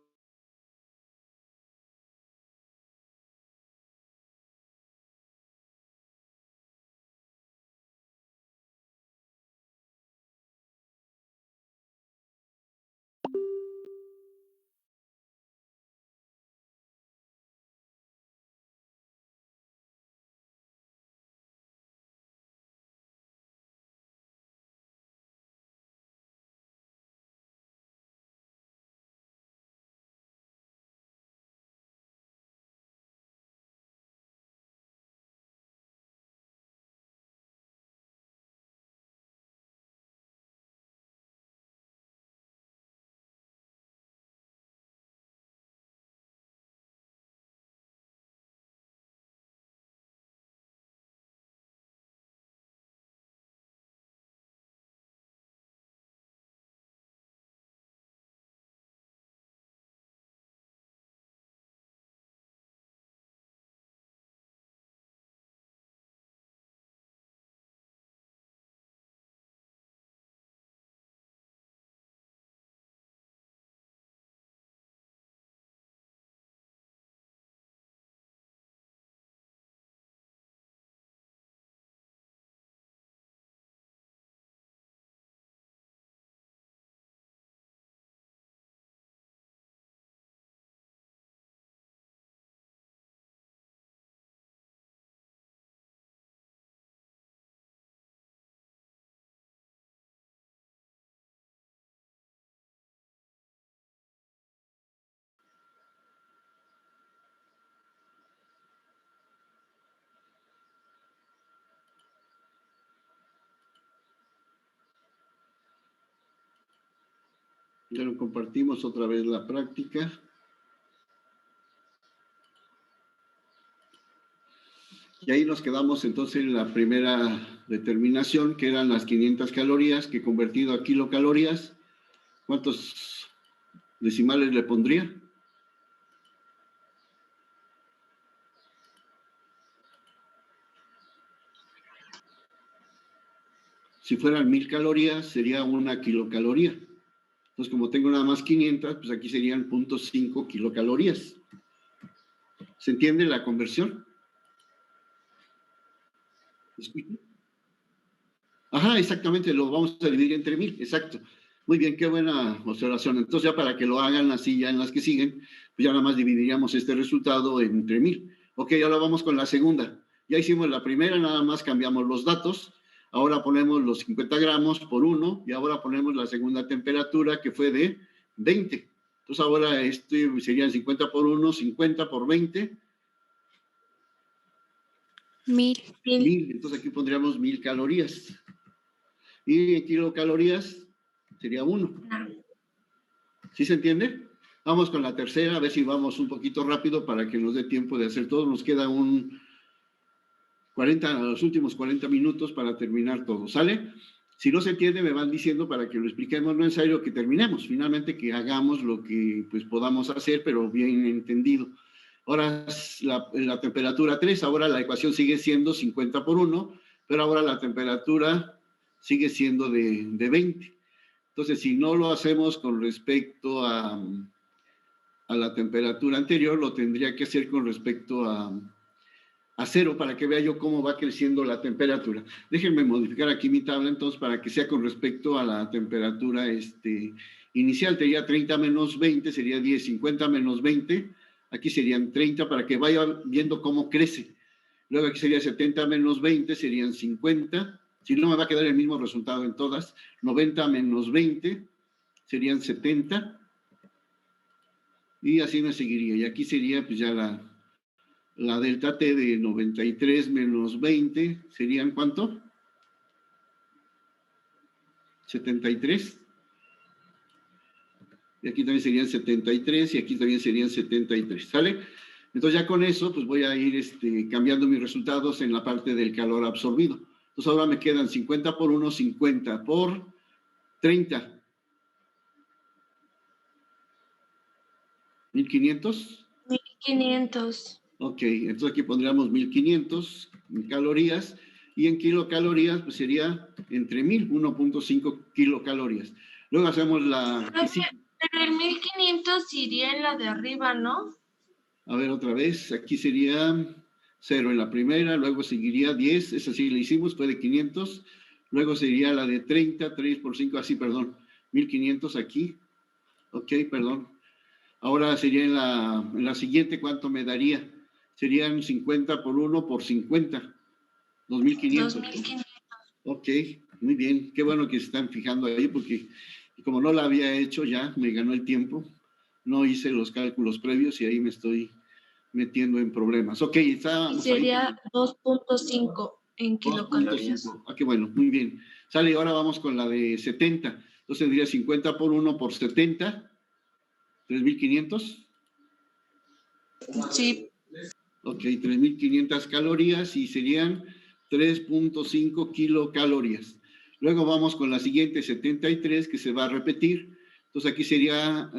Ya lo compartimos otra vez la práctica. Y ahí nos quedamos entonces en la primera determinación, que eran las 500 calorías, que convertido a kilocalorías, ¿cuántos decimales le pondría? Si fueran 1000 calorías, sería 1 kilocaloría. Entonces, como tengo nada más 500, pues aquí serían 0.5 kilocalorías. ¿Se entiende la conversión? ¿Escuchan? Ajá, exactamente, lo vamos a dividir entre 1000, exacto. Muy bien, qué buena observación. Entonces, ya para que lo hagan así, ya en las que siguen, pues ya nada más dividiríamos este resultado entre 1000. Ok, ahora vamos con la segunda. Ya hicimos la primera, nada más cambiamos los datos. Ahora ponemos los 50 gramos por 1 y ahora ponemos la segunda temperatura que fue de 20. Entonces, ahora serían 50 por 1, 50 por 20. 1000. 1000. Entonces, aquí pondríamos 1000 calorías. Y en kilocalorías sería 1. ¿Sí se entiende? Vamos con la tercera, a ver si vamos un poquito rápido para que nos dé tiempo de hacer todo. Nos queda los últimos 40 minutos para terminar todo, ¿sale? Si no se entiende, me van diciendo para que lo expliquemos. No es necesario que terminemos, finalmente que hagamos lo que pues podamos hacer, pero bien entendido. Ahora es la temperatura 3, ahora la ecuación sigue siendo 50 por 1, pero ahora la temperatura sigue siendo de 20. Entonces, si no lo hacemos con respecto a la temperatura anterior, lo tendría que hacer con respecto a 0 para que vea yo cómo va creciendo la temperatura. Déjenme modificar aquí mi tabla entonces para que sea con respecto a la temperatura inicial. Sería 30 menos 20, sería 10, 50 menos 20. Aquí serían 30 para que vaya viendo cómo crece. Luego aquí sería 70 menos 20, serían 50. Si no, me va a quedar el mismo resultado en todas. 90 menos 20 serían 70. Y así me seguiría. Y aquí sería pues ya la delta T de 93 menos 20. ¿Serían cuánto? 73. Y aquí también serían 73 y aquí también serían 73. ¿Sale? Entonces ya con eso pues voy a ir cambiando mis resultados en la parte del calor absorbido. Entonces ahora me quedan 50 por 1, 50 por 30. 1500. 1500. Ok, entonces aquí pondríamos 1500 en calorías y en kilocalorías pues sería entre 1000, 1.5 kilocalorías. Luego hacemos la... Pero el 1500 iría en la de arriba, ¿no? A ver otra vez, aquí sería 0 en la primera, luego seguiría 10, esa sí la hicimos, fue de 500, luego sería la de 30, 3 por 5, así, perdón, 1500 aquí, ok, perdón. Ahora sería en la siguiente, ¿cuánto me daría? Serían 50 por 1 por 50, 2500. 2500. Ok, muy bien, qué bueno que se están fijando ahí, porque como no la había hecho ya, me ganó el tiempo, no hice los cálculos previos y ahí me estoy metiendo en problemas. Ok, estábamos ahí. Sería 2.5 en kilocalorías. 2.5. Ah, qué bueno, muy bien. Sale, ahora vamos con la de 70. Entonces tendría 50 por 1 por 70, 3.500. Sí. Ok, 3.500 calorías y serían 3.5 kilocalorías. Luego vamos con la siguiente, 73, que se va a repetir. Entonces aquí sería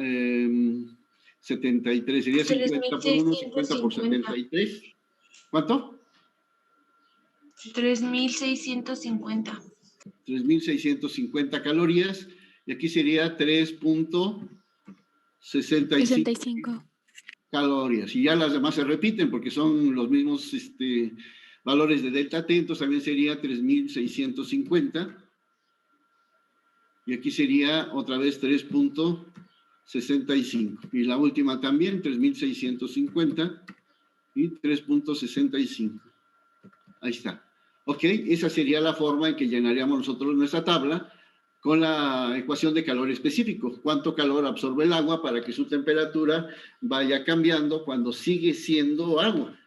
73, sería 50 por 1, 50 por 73. ¿Cuánto? 3650. 3.650 calorías. Y aquí sería 3.65 calorías. Y ya las demás se repiten porque son los mismos valores de delta T. Entonces también sería 3.650. Y aquí sería otra vez 3.65. Y la última también, 3.650 y 3.65. Ahí está. Ok, esa sería la forma en que llenaríamos nosotros nuestra tabla con la ecuación de calor específico. ¿Cuánto calor absorbe el agua para que su temperatura vaya cambiando cuando sigue siendo agua?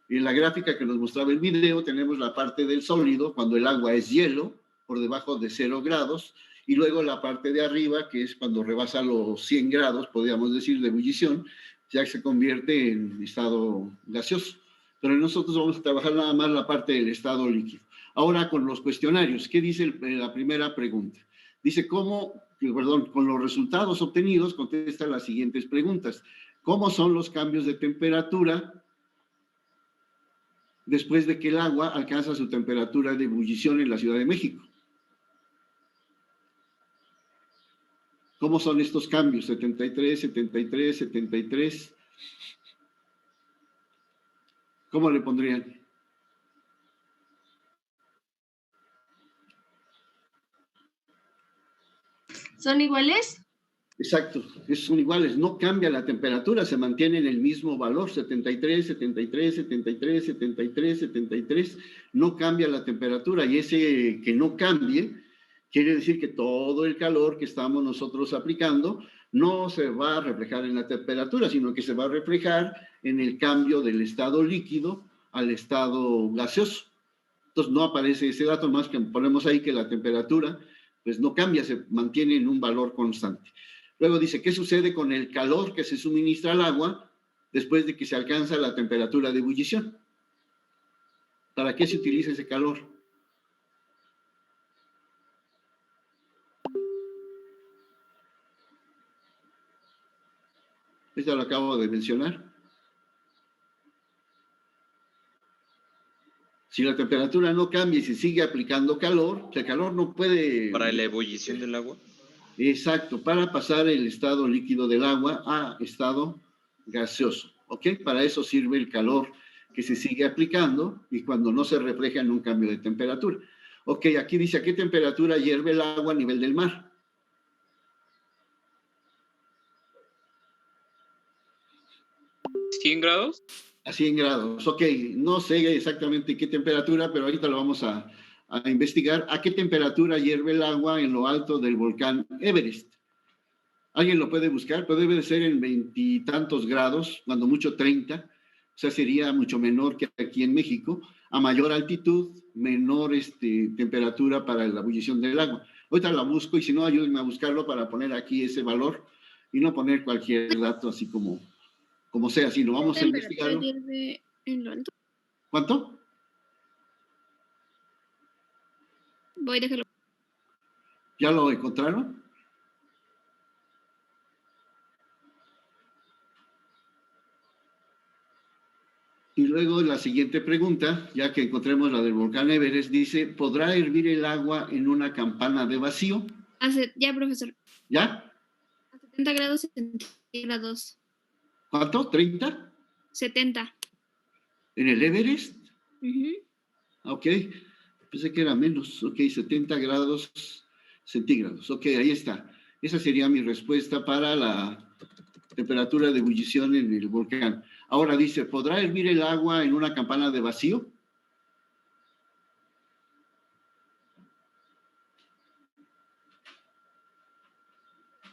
Y en la gráfica que nos mostraba el video tenemos la parte del sólido, cuando el agua es hielo, por debajo de 0 grados, y luego la parte de arriba, que es cuando rebasa los 100 grados, podríamos decir, de ebullición, ya se convierte en estado gaseoso. Pero nosotros vamos a trabajar nada más la parte del estado líquido. Ahora con los cuestionarios, ¿qué dice la primera pregunta? Dice, con los resultados obtenidos, contesta las siguientes preguntas. ¿Cómo son los cambios de temperatura después de que el agua alcanza su temperatura de ebullición en la Ciudad de México? ¿Cómo son estos cambios? 73, 73, 73. ¿Cómo le pondrían? ¿Son iguales? Exacto, son iguales, no cambia la temperatura, se mantiene en el mismo valor, 73, 73, 73, 73, 73, no cambia la temperatura, y ese que no cambie quiere decir que todo el calor que estamos nosotros aplicando no se va a reflejar en la temperatura, sino que se va a reflejar en el cambio del estado líquido al estado gaseoso. Entonces no aparece ese dato, más que ponemos ahí que la temperatura pues no cambia, se mantiene en un valor constante. Luego dice, ¿qué sucede con el calor que se suministra al agua después de que se alcanza la temperatura de ebullición? ¿Para qué se utiliza ese calor? Esto lo acabo de mencionar. Si la temperatura no cambia y se sigue aplicando calor, el calor no puede... ¿Para la ebullición del agua? Exacto, para pasar el estado líquido del agua a estado gaseoso, ¿ok? Para eso sirve el calor que se sigue aplicando y cuando no se refleja en un cambio de temperatura. Ok, aquí dice, ¿a qué temperatura hierve el agua a nivel del mar? ¿100 grados? A 100 grados, ok, no sé exactamente qué temperatura, pero ahorita lo vamos a investigar. ¿A qué temperatura hierve el agua en lo alto del volcán Everest? ¿Alguien lo puede buscar? Pues debe de ser en 20 y tantos grados, cuando mucho 30, o sea, sería mucho menor que aquí en México. A mayor altitud, menor temperatura para la ebullición del agua. Ahorita la busco y si no, ayúdenme a buscarlo para poner aquí ese valor y no poner cualquier dato así como sea, sino vamos a investigarlo. En lo alto. ¿Cuánto? Voy a dejarlo. ¿Ya lo encontraron? Y luego la siguiente pregunta, ya que encontremos la del volcán Everest, dice, ¿podrá hervir el agua en una campana de vacío? Ya, profesor. ¿Ya? A 70 grados centígrados. ¿Cuánto? ¿30? 70. ¿En el Everest? Uh-huh. Ok, pensé que era menos. Ok, 70 grados centígrados. Ok, ahí está. Esa sería mi respuesta para la temperatura de ebullición en el volcán. Ahora dice, ¿podrá hervir el agua en una campana de vacío?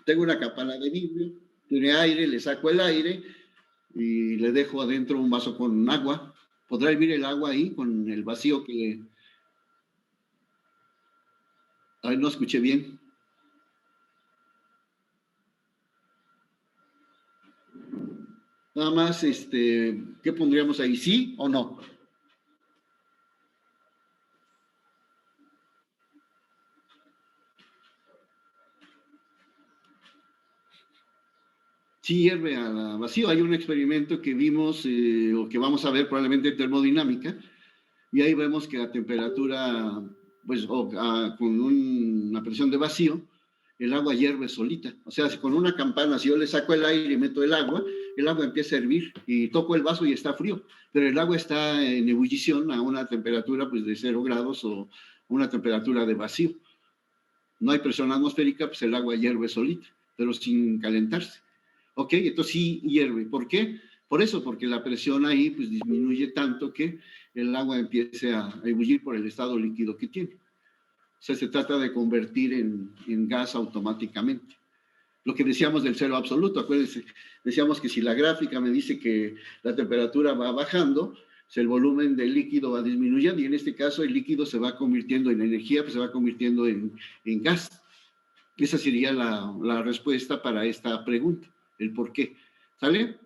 Tengo una campana de vidrio, tiene aire, le saco el aire y le dejo adentro un vaso con agua. ¿Podrá hervir el agua ahí con el vacío que le... A ver, no escuché bien. Nada más, ¿qué pondríamos ahí? ¿Sí o no? Sí hierve a vacío. Hay un experimento que vimos o que vamos a ver probablemente en termodinámica y ahí vemos que la temperatura, pues, con una presión de vacío, el agua hierve solita. O sea, si con una campana, si yo le saco el aire y meto el agua empieza a hervir y toco el vaso y está frío, pero el agua está en ebullición a una temperatura pues de 0 grados o una temperatura de vacío. No hay presión atmosférica, pues el agua hierve solita, pero sin calentarse. Ok, entonces sí hierve. ¿Por qué? Por eso, porque la presión ahí pues disminuye tanto que el agua empiece a ebullir por el estado líquido que tiene. O sea, se trata de convertir en gas automáticamente. Lo que decíamos del cero absoluto, acuérdense, decíamos que si la gráfica me dice que la temperatura va bajando, pues el volumen del líquido va disminuyendo y en este caso el líquido se va convirtiendo en energía, pues se va convirtiendo en gas. Esa sería la respuesta para esta pregunta, el por qué. ¿Sale?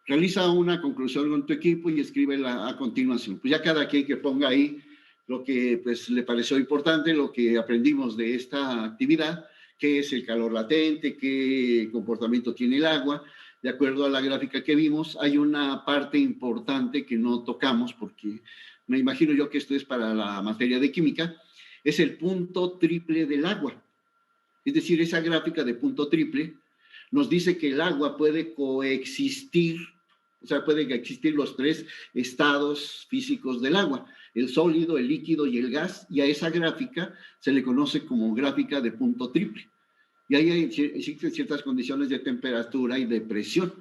Realiza una conclusión con tu equipo y escríbela a continuación. Pues ya cada quien que ponga ahí lo que pues, le pareció importante, lo que aprendimos de esta actividad, qué es el calor latente, qué comportamiento tiene el agua. De acuerdo a la gráfica que vimos, hay una parte importante que no tocamos porque me imagino yo que esto es para la materia de química, es el punto triple del agua. Es decir, esa gráfica de punto triple nos dice que el agua puede coexistir, o sea, pueden existir los tres estados físicos del agua, el sólido, el líquido y el gas, y a esa gráfica se le conoce como gráfica de punto triple. Y ahí existen ciertas condiciones de temperatura y de presión,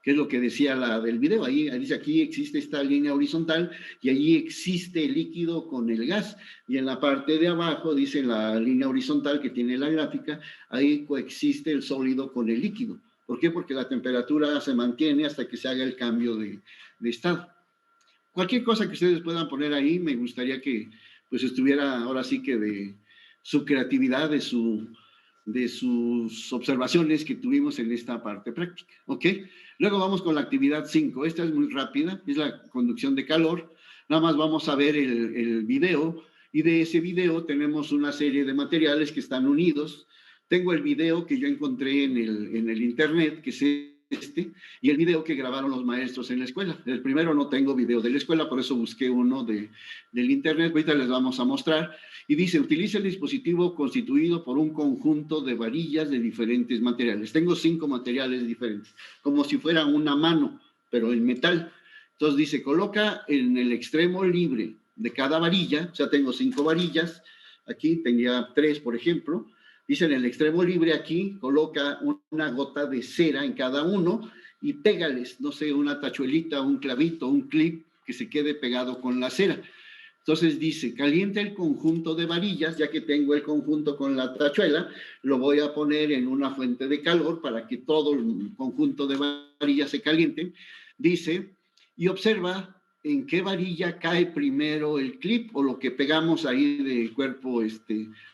que es lo que decía la del video. Ahí dice, aquí existe esta línea horizontal y allí existe el líquido con el gas. Y en la parte de abajo dice la línea horizontal que tiene la gráfica, ahí coexiste el sólido con el líquido. ¿Por qué? Porque la temperatura se mantiene hasta que se haga el cambio de estado. Cualquier cosa que ustedes puedan poner ahí, me gustaría que pues estuviera ahora sí que de su creatividad, de sus observaciones que tuvimos en esta parte práctica, ¿ok? Luego vamos con la actividad 5. Esta es muy rápida, es la conducción de calor. Nada más vamos a ver el video y de ese video tenemos una serie de materiales que están unidos. Tengo el video que yo encontré en el internet, que es este, y el video que grabaron los maestros en la escuela. El primero no tengo video de la escuela, por eso busqué uno del internet. Ahorita les vamos a mostrar. Y dice, utiliza el dispositivo constituido por un conjunto de varillas de diferentes materiales. Tengo 5 materiales diferentes, como si fuera una mano, pero en metal. Entonces dice, coloca en el extremo libre de cada varilla, o sea, tengo 5 varillas, aquí tenía 3, por ejemplo. Dice, en el extremo libre aquí, coloca una gota de cera en cada uno y pégales, no sé, una tachuelita, un clavito, un clip que se quede pegado con la cera. Entonces dice, calienta el conjunto de varillas, ya que tengo el conjunto con la tachuela, lo voy a poner en una fuente de calor para que todo el conjunto de varillas se caliente. Dice, y observa en qué varilla cae primero el clip o lo que pegamos ahí de cuerpo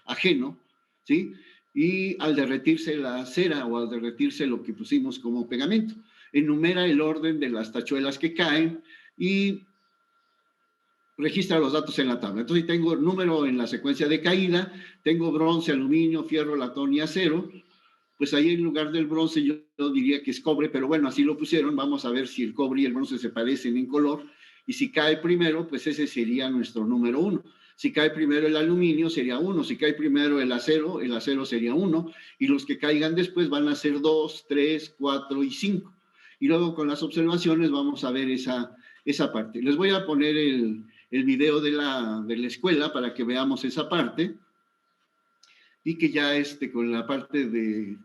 ajeno, ¿sí? Y al derretirse la cera o al derretirse lo que pusimos como pegamento, enumera el orden de las tachuelas que caen y registra los datos en la tabla. Entonces tengo el número en la secuencia de caída, tengo bronce, aluminio, fierro, latón y acero. Pues ahí en lugar del bronce yo diría que es cobre, pero bueno, así lo pusieron. Vamos a ver si el cobre y el bronce se parecen en color. Y si cae primero, pues ese sería nuestro número 1. Si cae primero el aluminio, sería 1. Si cae primero el acero sería 1. Y los que caigan después van a ser 2, 3, 4 y 5. Y luego con las observaciones vamos a ver esa parte. Les voy a poner el video de la escuela para que veamos esa parte y que ya con la parte de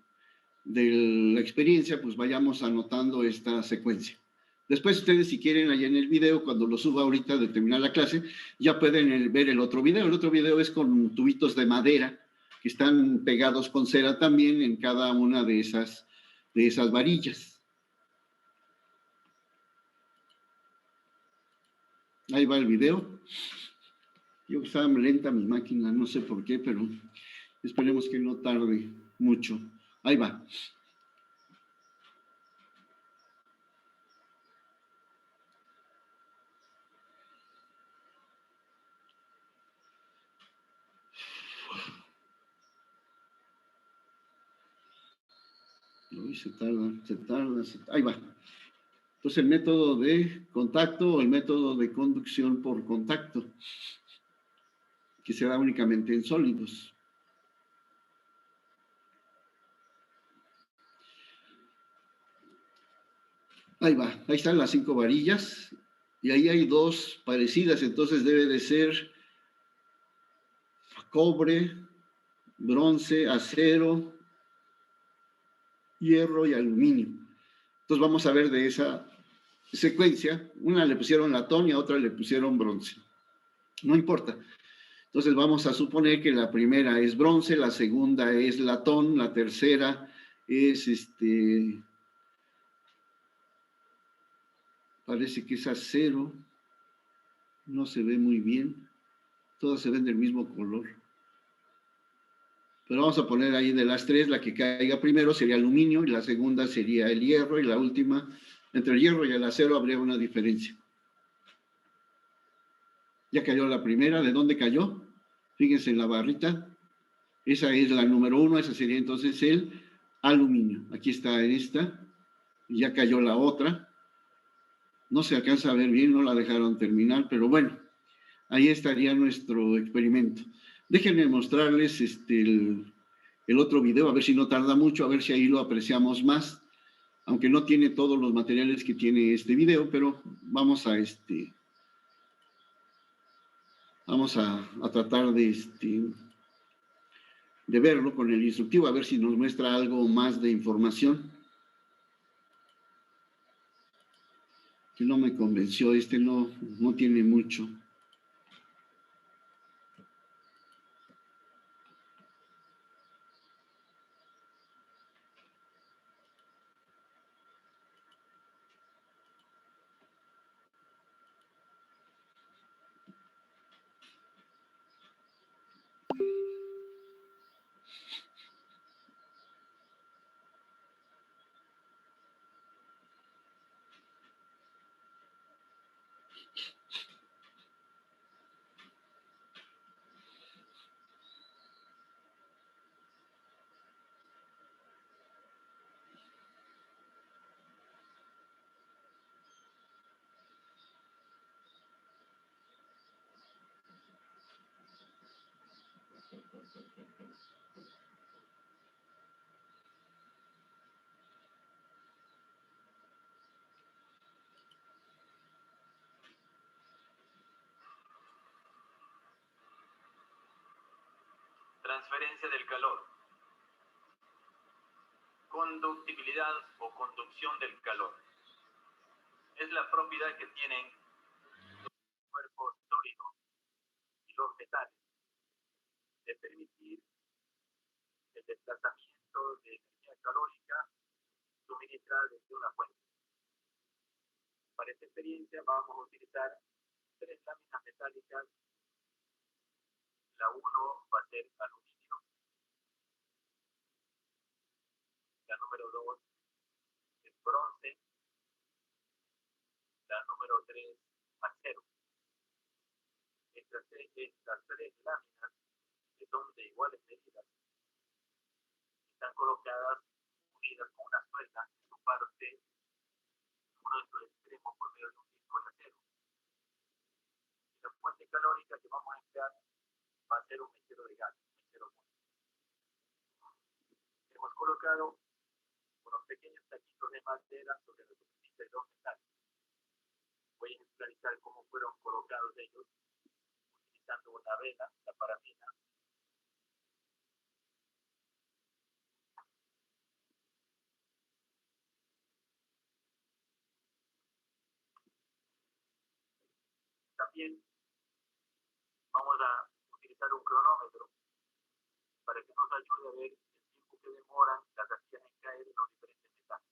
la experiencia pues vayamos anotando esta secuencia. Después ustedes si quieren allá en el video, cuando lo suba ahorita de terminar la clase, ya pueden ver el otro video. El otro video es con tubitos de madera que están pegados con cera también en cada una de esas varillas. Ahí va el video. Yo estaba lenta mi máquina, no sé por qué, pero esperemos que no tarde mucho. Ahí va. Uy, se tarda. Ahí va. Entonces, el método de contacto o el método de conducción por contacto, que se da únicamente en sólidos. Ahí va, ahí están las 5 varillas y ahí hay 2 parecidas, entonces debe de ser cobre, bronce, acero, hierro y aluminio. Entonces vamos a ver de esa secuencia, una le pusieron latón y a otra le pusieron bronce. No importa. Entonces vamos a suponer que la primera es bronce, la segunda es latón, la tercera es parece que es acero, no se ve muy bien, todas se ven del mismo color. Pero vamos a poner ahí de las tres, la que caiga primero sería aluminio y la segunda sería el hierro y la última, entre el hierro y el acero habría una diferencia. Ya cayó la primera, ¿de dónde cayó? Fíjense en la barrita, esa es la número 1, esa sería entonces el aluminio. Aquí está esta, y ya cayó la otra. No se alcanza a ver bien, no la dejaron terminar, pero bueno, ahí estaría nuestro experimento. Déjenme mostrarles el otro video, a ver si no tarda mucho, a ver si ahí lo apreciamos más, aunque no tiene todos los materiales que tiene este video, pero vamos a tratar de verlo con el instructivo, a ver si nos muestra algo más de información. Que no me convenció, no tiene mucho. Transferencia del calor. Conductibilidad o conducción del calor. Es la propiedad que tienen los cuerpos sólidos y los metales de permitir el desplazamiento de energía calórica suministrada desde una fuente. Para esta experiencia vamos a utilizar tres láminas metálicas. La 1 va a ser aluminio, la número 2 es bronce, la número 3 acero. Estas tres láminas, que son de iguales medidas, están colocadas unidas con una suelta en su parte, uno de sus extremos por medio de un disco de acero. Y la fuente calórica que vamos a emplear va a ser un mechero de gas, un mechero muy. Hemos colocado unos pequeños taquitos de madera sobre la superficie de los metales. Voy a ejemplarizar cómo fueron colocados ellos utilizando una vela, la parafina. También vamos a utilizar un cronómetro para que nos ayude a ver el tiempo que demoran las arcillas en caer en los diferentes metales.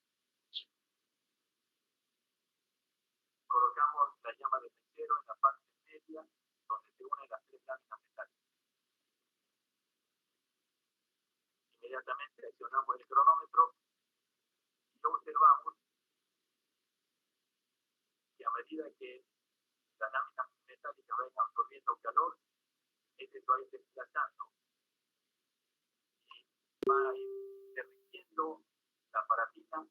Colocamos la llama de mechero en la parte media donde se unen las tres láminas metálicas. Inmediatamente accionamos el cronómetro y observamos que a medida que las láminas metálicas vayan absorbiendo calor, este se va a ir desplazando y va a ir derritiendo la parafina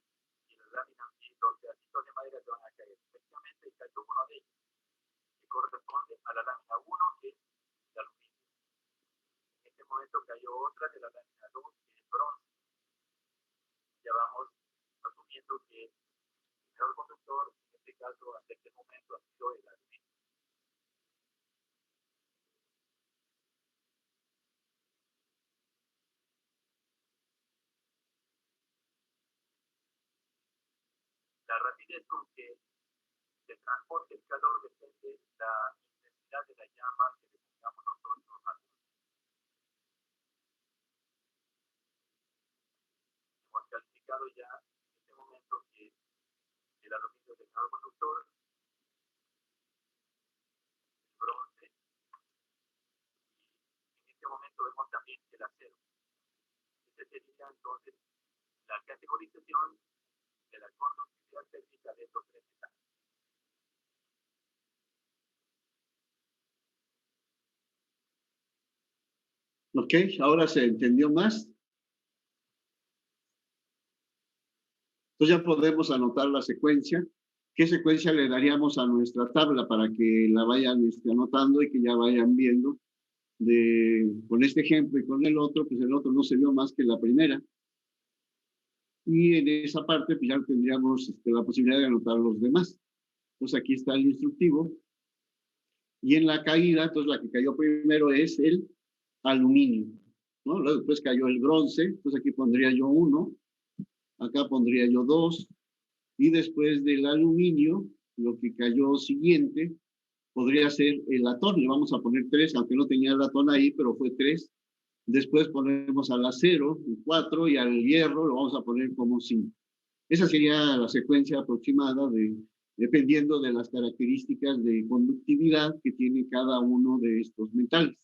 y las láminas y los pedacitos de madera se van a caer. Efectivamente cayó uno de ellos, que corresponde a la lámina 1, que es de aluminio. En este momento cayó otra de la lámina 2, que es bronce. Ya vamos asumiendo que el mejor conductor, en este caso, hasta este momento, ha sido el aluminio. La rapidez con que se transporte el calor depende de la intensidad de la llama que le pongamos nosotros al mundo. Hemos calificado ya en este momento que el aluminio es el mejor conductor, el bronce, y en este momento vemos también el acero. sería entonces la categorización de la conductividad térmica de estos tres metales. Ok, ahora se entendió más. Entonces ya podemos anotar la secuencia. ¿Qué secuencia le daríamos a nuestra tabla para que la vayan anotando y que ya vayan viendo? Con este ejemplo y con el otro, pues el otro no se vio más que la primera. Y en esa parte, pues ya tendríamos la posibilidad de anotar los demás. Entonces aquí está el instructivo. Y en la caída, entonces la que cayó primero es el aluminio, ¿no? Luego después cayó el bronce, entonces aquí pondría yo 1, acá pondría yo 2, y después del aluminio, lo que cayó siguiente, podría ser el latón, le vamos a poner 3, aunque no tenía el latón ahí, pero fue 3. Después ponemos al acero, 4, y al hierro lo vamos a poner como 5. Esa sería la secuencia aproximada dependiendo de las características de conductividad que tiene cada uno de estos metales.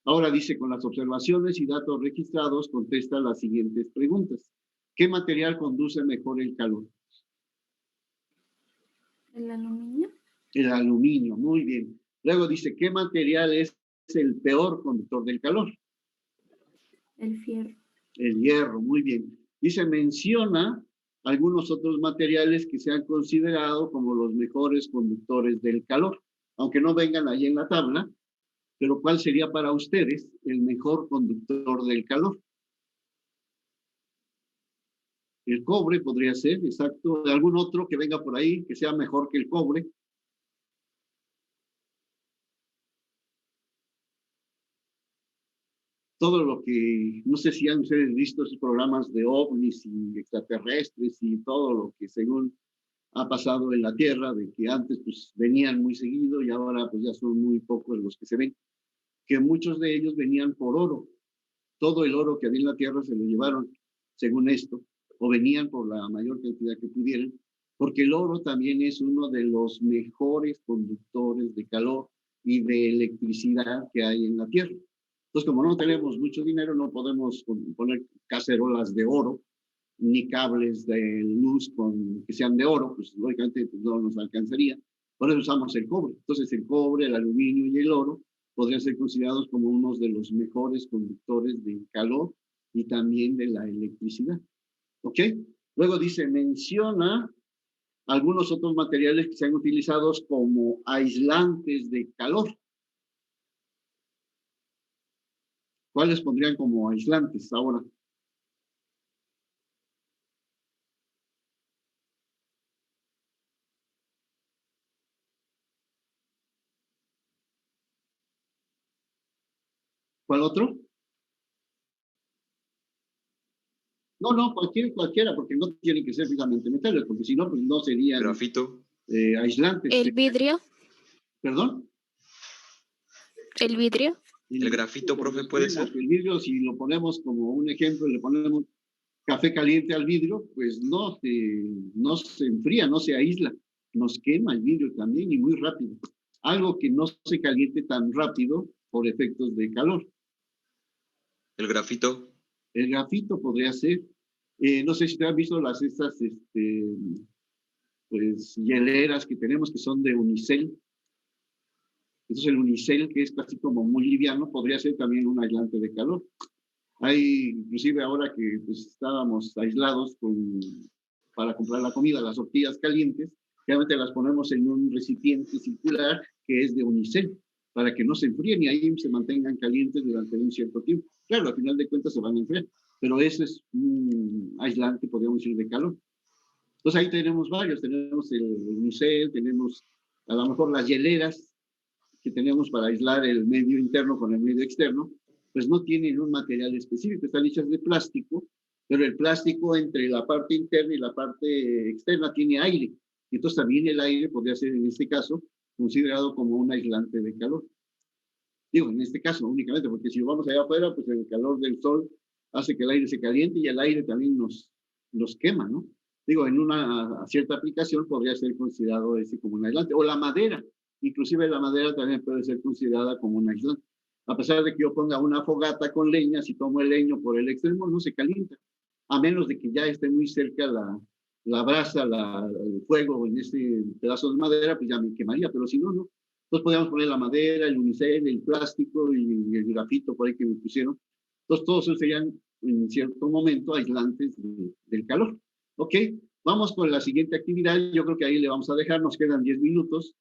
Ahora dice, con las observaciones y datos registrados, contesta las siguientes preguntas. ¿Qué material conduce mejor el calor? ¿El aluminio? El aluminio, muy bien. Luego dice, ¿qué material es el peor conductor del calor? El fierro. El hierro, muy bien. Dice, menciona algunos otros materiales que se han considerado como los mejores conductores del calor, aunque no vengan ahí en la tabla, pero ¿cuál sería para ustedes el mejor conductor del calor? El cobre podría ser, exacto. ¿Algún otro que venga por ahí que sea mejor que el cobre? Todo lo que, no sé si han ustedes visto esos programas de ovnis y extraterrestres y todo lo que según ha pasado en la Tierra, de que antes pues venían muy seguido y ahora pues ya son muy pocos los que se ven, que muchos de ellos venían por oro. Todo el oro que había en la Tierra se lo llevaron, según esto, o venían por la mayor cantidad que pudieran, porque el oro también es uno de los mejores conductores de calor y de electricidad que hay en la Tierra. Entonces, como no tenemos mucho dinero, no podemos poner cacerolas de oro, ni cables de luz que sean de oro, pues lógicamente pues, no nos alcanzaría. Por eso usamos el cobre. Entonces, el cobre, el aluminio y el oro podrían ser considerados como unos de los mejores conductores de calor y también de la electricidad. ¿Ok? Luego dice, menciona algunos otros materiales que se han utilizado como aislantes de calor. ¿Cuáles pondrían como aislantes ahora? ¿Cuál otro? No, cualquiera, porque no tiene que ser fijamente metales, porque si no, pues no serían Grafito. aislantes. ¿El vidrio? ¿Perdón? ¿El vidrio? ¿El grafito, profe, puede ser? El vidrio, si lo ponemos como un ejemplo, le ponemos café caliente al vidrio, pues no se enfría, no se aísla, nos quema el vidrio también y muy rápido. Algo que no se caliente tan rápido por efectos de calor. ¿El grafito? El grafito podría ser. No sé si te has visto estas pues, hieleras que tenemos que son de unicel. Entonces el unicel, que es casi como muy liviano, podría ser también un aislante de calor. Hay, inclusive ahora que pues, estábamos aislados para comprar la comida, las tortillas calientes, realmente las ponemos en un recipiente circular que es de unicel, para que no se enfríen y ahí se mantengan calientes durante un cierto tiempo. Claro, al final de cuentas se van a enfriar, pero ese es un aislante, podríamos decir, de calor. Entonces ahí tenemos varios, tenemos el unicel, tenemos a lo mejor las hieleras que tenemos para aislar el medio interno con el medio externo, pues no tienen un material específico, están hechas de plástico, pero el plástico entre la parte interna y la parte externa tiene aire. Entonces también el aire podría ser en este caso considerado como un aislante de calor. Digo, en este caso únicamente, porque si vamos allá afuera, pues el calor del sol hace que el aire se caliente y el aire también nos quema, ¿no? Digo, en una cierta aplicación podría ser considerado ese como un aislante. O la madera, inclusive la madera también puede ser considerada como un aislante. A pesar de que yo ponga una fogata con leña, si tomo el leño por el extremo, no se calienta, a menos de que ya esté muy cerca la brasa, el fuego en este pedazo de madera, pues ya me quemaría, pero si no, no. Entonces podríamos poner la madera, el unicel, el plástico y el grafito por ahí que me pusieron. Entonces todos esos serían en cierto momento aislantes del calor. Ok, vamos con la siguiente actividad. Yo creo que ahí le vamos a dejar, nos quedan 10 minutos.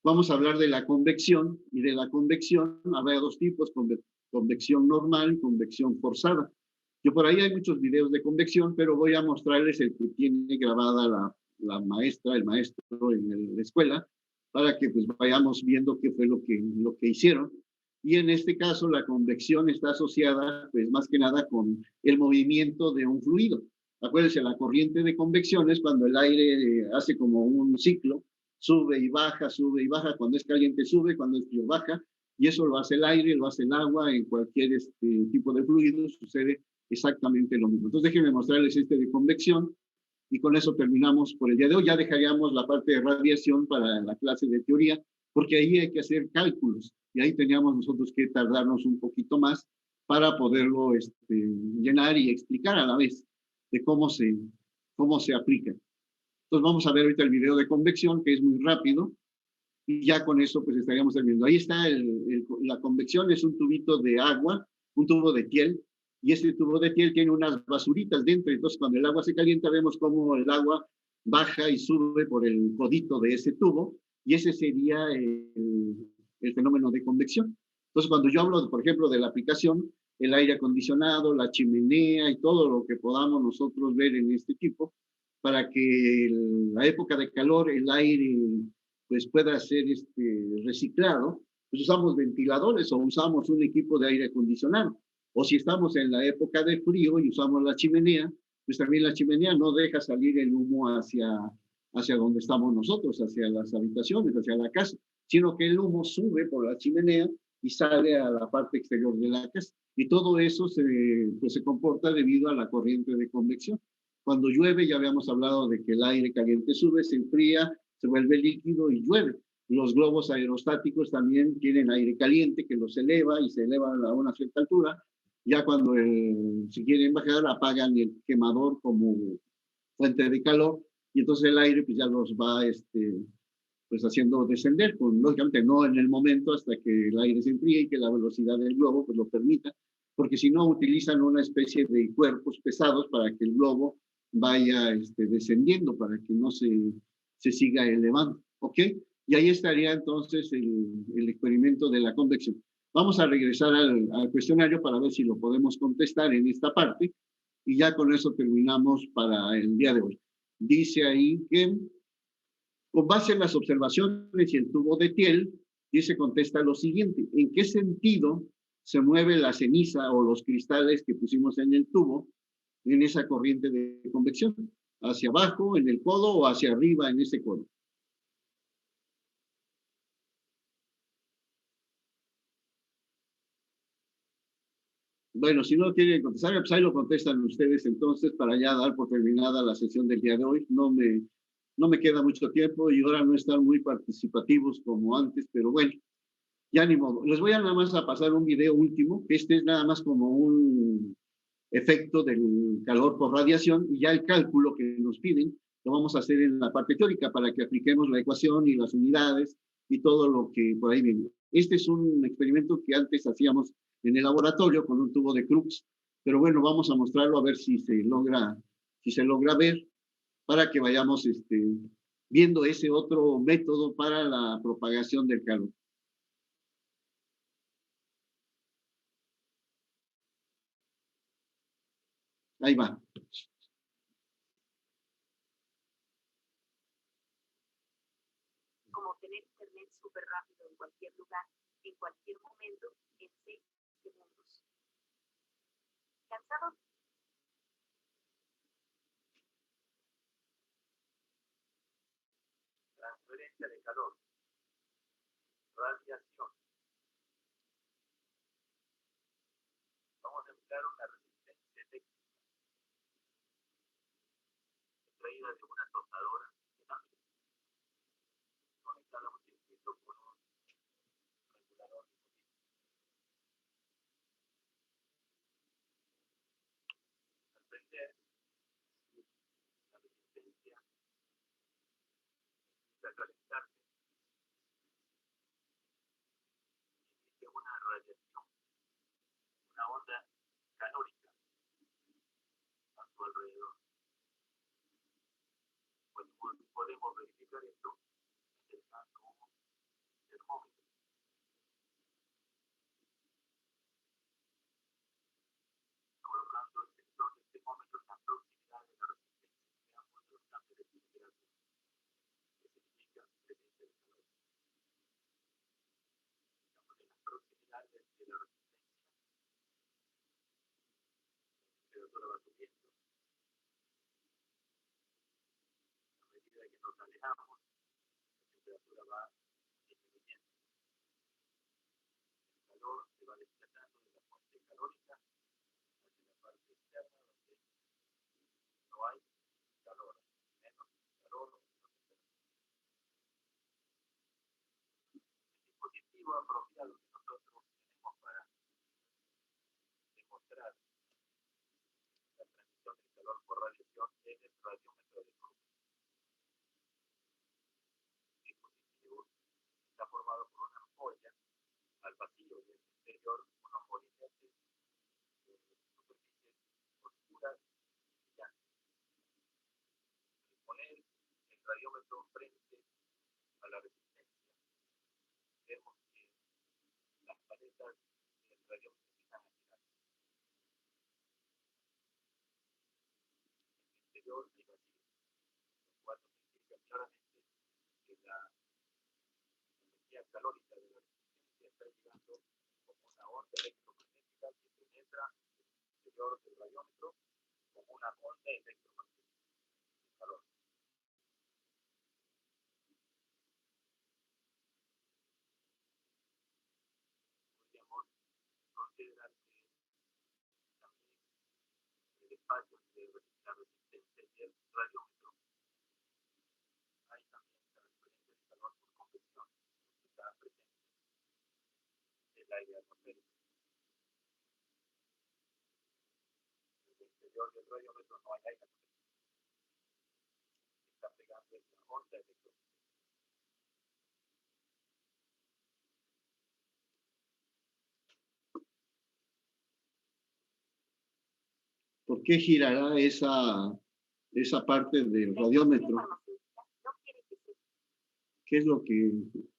Vamos a hablar de la convección, y de la convección habrá dos tipos, convección normal y convección forzada. Yo por ahí hay muchos videos de convección, pero voy a mostrarles el que tiene grabada la maestra, el maestro en la escuela, para que pues vayamos viendo qué fue lo que hicieron. Y en este caso la convección está asociada pues más que nada con el movimiento de un fluido. Acuérdense, la corriente de convección es cuando el aire hace como un ciclo, sube y baja, cuando es caliente sube, cuando es frío baja, y eso lo hace el aire, lo hace el agua, en cualquier tipo de fluido sucede exactamente lo mismo. Entonces déjenme mostrarles de convección, y con eso terminamos por el día de hoy. Ya dejaríamos la parte de radiación para la clase de teoría, porque ahí hay que hacer cálculos, y ahí teníamos nosotros que tardarnos un poquito más para poderlo llenar y explicar a la vez de cómo se aplica. Entonces vamos a ver ahorita el video de convección, que es muy rápido, y ya con eso pues estaríamos terminando. Ahí está la convección, es un tubito de agua, un tubo de piel, y este tubo de piel tiene unas basuritas dentro. Entonces cuando el agua se calienta vemos cómo el agua baja y sube por el codito de ese tubo, y ese sería el fenómeno de convección. Entonces cuando yo hablo, por ejemplo, de la aplicación, el aire acondicionado, la chimenea y todo lo que podamos nosotros ver en este tipo, para que en la época de calor el aire pues pueda ser reciclado, pues usamos ventiladores o usamos un equipo de aire acondicionado. O si estamos en la época de frío y usamos la chimenea, pues también la chimenea no deja salir el humo hacia donde estamos nosotros, hacia las habitaciones, hacia la casa, sino que el humo sube por la chimenea y sale a la parte exterior de la casa. Y todo eso pues se comporta debido a la corriente de convección. Cuando llueve, ya habíamos hablado de que el aire caliente sube, se enfría, se vuelve líquido y llueve. Los globos aerostáticos también tienen aire caliente que los eleva y se elevan a una cierta altura. Ya cuando si quieren bajar, apagan el quemador como fuente de calor, y entonces el aire pues ya los va pues haciendo descender, lógicamente no en el momento hasta que el aire se enfríe y que la velocidad del globo pues lo permita, porque si no utilizan una especie de cuerpos pesados para que el globo vaya descendiendo, para que no se siga elevando, ¿ok? Y ahí estaría entonces el experimento de la convección. Vamos a regresar al cuestionario para ver si lo podemos contestar en esta parte, y ya con eso terminamos para el día de hoy. Dice ahí que, con base en las observaciones y el tubo de Thiel, dice, contesta lo siguiente: ¿en qué sentido se mueve la ceniza o los cristales que pusimos en el tubo en esa corriente de convección? ¿Hacia abajo en el codo o hacia arriba en ese codo? Bueno, si no quieren contestar, pues ahí lo contestan ustedes entonces, para ya dar por terminada la sesión del día de hoy. No me queda mucho tiempo y ahora no están muy participativos como antes, pero bueno, ya ni modo. Les voy a nada más a pasar un video último, que es nada más como un efecto del calor por radiación, y ya el cálculo que nos piden lo vamos a hacer en la parte teórica para que apliquemos la ecuación y las unidades y todo lo que por ahí viene. Este es un experimento que antes hacíamos en el laboratorio con un tubo de Crookes, pero bueno, vamos a mostrarlo a ver si se logra ver, para que vayamos viendo ese otro método para la propagación del calor. Ahí va. Como tener internet súper rápido en cualquier lugar, en cualquier momento, en 6 segundos. ¿Cansado? Transferencia de calor. Radiación. Vamos a emplear una resistencia eléctrica extraída de una tostadora de lámina. Conectada a un circuito con un regulador de corriente. entender la resistencia, la calentarse, y una radiación, una onda calórica a su alrededor. Pues podemos verificar esto utilizando un termómetro. Colocando el sensor del termómetro en la proximidad de la resistencia de ambos de los cambios de temperatura, que significa presencia de calor. Estamos en la proximidad de la resistencia, la temperatura va subiendo. A medida que nos alejamos, la temperatura va disminuyendo. El calor se va desplazando de la fuente calórica hacia la parte externa donde no hay calor, menos calor o menos temperatura. El dispositivo apropiado que nosotros tenemos para demostrar la transmisión del calor por radiación es el radiómetro de Cruz. El dispositivo está formado por una ampolla al vacío y en el interior unos molinetes de superficies oscuras y brillantes. Al poner el radiómetro frente a la resistencia, vemos que las paletas del radiómetro empiezan a girar. En el interior hay vacío, lo cual nos indica claramente que la energía calórica de la resistencia está llegando como una onda electromagnética que penetra el interior del radiómetro como una onda electromagnética de calor. Podríamos considerar que también el espacio de la resistencia y el radiómetro hay también transferencia de calor por convección, que está presente en el aire atmosférico. En el interior del radiómetro no hay aire atmosférico. Está pegando esa onda electromagnética. ¿Por qué girará esa parte del radiómetro? ¿Qué es lo que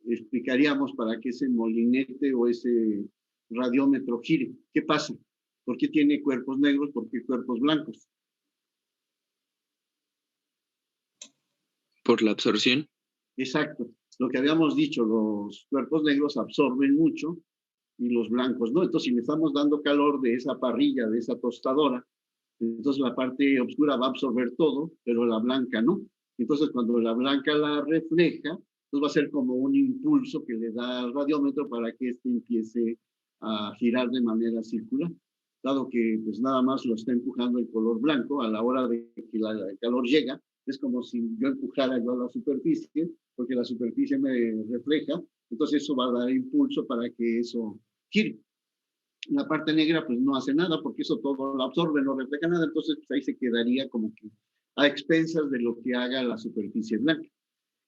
explicaríamos para que ese molinete o ese radiómetro gire? ¿Qué pasa? ¿Por qué tiene cuerpos negros? ¿Por qué cuerpos blancos? Por la absorción. Exacto. Lo que habíamos dicho, los cuerpos negros absorben mucho y los blancos no. Entonces, si le estamos dando calor de esa parrilla, de esa tostadora, entonces la parte oscura va a absorber todo, pero la blanca no. Entonces, cuando la blanca la refleja, pues va a ser como un impulso que le da al radiómetro para que éste empiece a girar de manera circular. Dado que pues nada más lo está empujando el color blanco, a la hora de que el calor llega, es como si yo empujara yo a la superficie, porque la superficie me refleja, entonces eso va a dar impulso para que eso gire. La parte negra pues no hace nada porque eso todo lo absorbe, no refleja nada, entonces pues, ahí se quedaría como que a expensas de lo que haga la superficie blanca.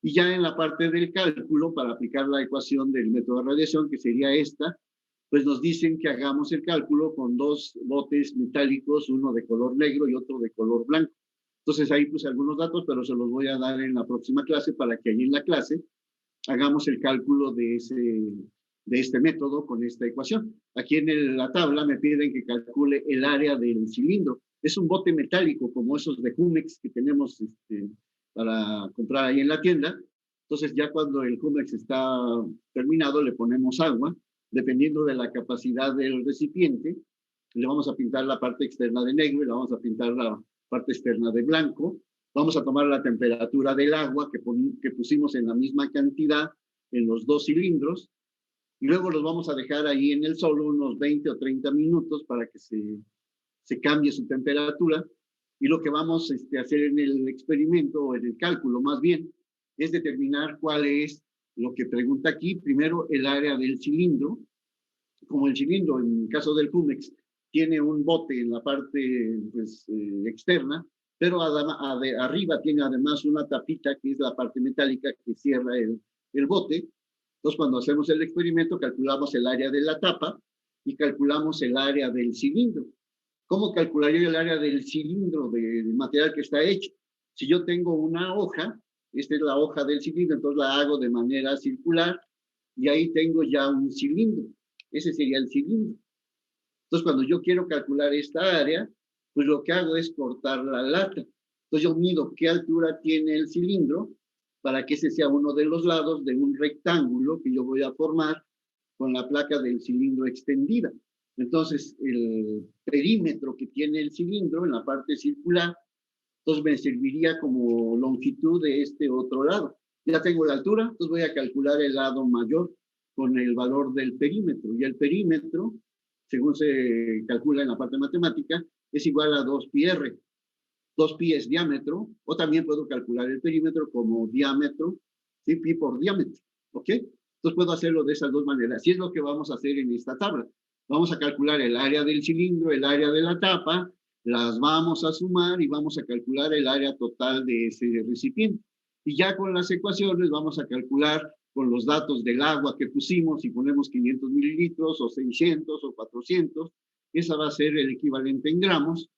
Y ya en la parte del cálculo, para aplicar la ecuación del método de radiación, que sería esta, pues nos dicen que hagamos el cálculo con dos botes metálicos, uno de color negro y otro de color blanco. Entonces ahí puse algunos datos, pero se los voy a dar en la próxima clase para que ahí en la clase hagamos el cálculo de este método con esta ecuación. Aquí en la tabla me piden que calcule el área del cilindro. Es un bote metálico como esos de Jumex que tenemos para comprar ahí en la tienda. Entonces ya cuando el Jumex está terminado le ponemos agua. Dependiendo de la capacidad del recipiente, le vamos a pintar la parte externa de negro y le vamos a pintar la parte externa de blanco. Vamos a tomar la temperatura del agua que pusimos en la misma cantidad en los dos cilindros y luego los vamos a dejar ahí en el sol unos 20 o 30 minutos para que se cambie su temperatura. Y lo que vamos a hacer en el experimento o en el cálculo más bien es determinar cuál es lo que pregunta aquí. Primero, el área del cilindro. Como el cilindro, en el caso del Jumex, tiene un bote en la parte pues, externa, pero arriba tiene además una tapita que es la parte metálica que cierra el bote. Entonces, cuando hacemos el experimento, calculamos el área de la tapa y calculamos el área del cilindro. ¿Cómo calcularía el área del cilindro del material que está hecho? Si yo tengo una hoja, esta es la hoja del cilindro, entonces la hago de manera circular y ahí tengo ya un cilindro. Ese sería el cilindro. Entonces, cuando yo quiero calcular esta área, pues lo que hago es cortar la lata. Entonces, yo mido qué altura tiene el cilindro para que ese sea uno de los lados de un rectángulo que yo voy a formar con la placa del cilindro extendida. Entonces, el perímetro que tiene el cilindro en la parte circular, entonces me serviría como longitud de este otro lado. Ya tengo la altura, entonces voy a calcular el lado mayor con el valor del perímetro. Y el perímetro, según se calcula en la parte matemática, es igual a 2πr. 2pi es diámetro, o también puedo calcular el perímetro como diámetro, ¿sí? Pi por diámetro, ¿ok? Entonces puedo hacerlo de esas dos maneras. Y es lo que vamos a hacer en esta tabla. Vamos a calcular el área del cilindro, el área de la tapa, las vamos a sumar y vamos a calcular el área total de ese recipiente. Y ya con las ecuaciones vamos a calcular con los datos del agua que pusimos, si ponemos 500 mililitros o 600 o 400, esa va a ser el equivalente en gramos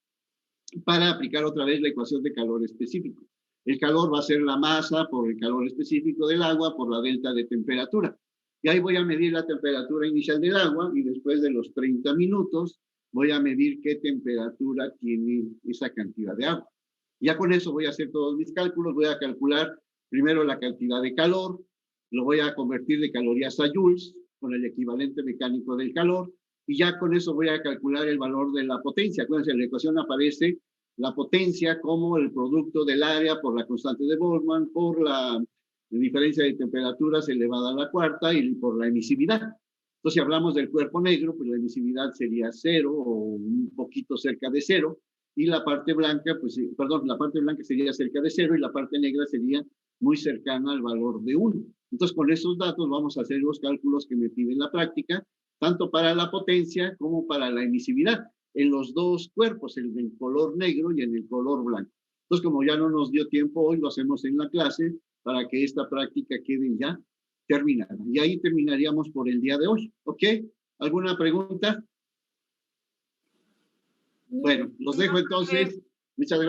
para aplicar otra vez la ecuación de calor específico. El calor va a ser la masa por el calor específico del agua por la delta de temperatura. Y ahí voy a medir la temperatura inicial del agua y después de los 30 minutos voy a medir qué temperatura tiene esa cantidad de agua. Ya con eso voy a hacer todos mis cálculos, voy a calcular primero la cantidad de calor, lo voy a convertir de calorías a joules con el equivalente mecánico del calor y ya con eso voy a calcular el valor de la potencia. Acuérdense, en la ecuación aparece la potencia como el producto del área por la constante de Boltzmann, por la diferencia de temperaturas elevada a la cuarta y por la emisividad. Entonces, si hablamos del cuerpo negro, pues la emisividad sería 0 o un poquito cerca de 0, y la parte blanca, pues, perdón, la parte blanca sería cerca de 0 y la parte negra sería muy cercana al valor de 1. Entonces, con esos datos vamos a hacer los cálculos que me pide la práctica, tanto para la potencia como para la emisividad, en los dos cuerpos, en el color negro y en el color blanco. Entonces, como ya no nos dio tiempo hoy, lo hacemos en la clase para que esta práctica quede ya terminada. Y ahí terminaríamos por el día de hoy. ¿Ok? ¿Alguna pregunta? Bueno, los dejo entonces. Muchas gracias.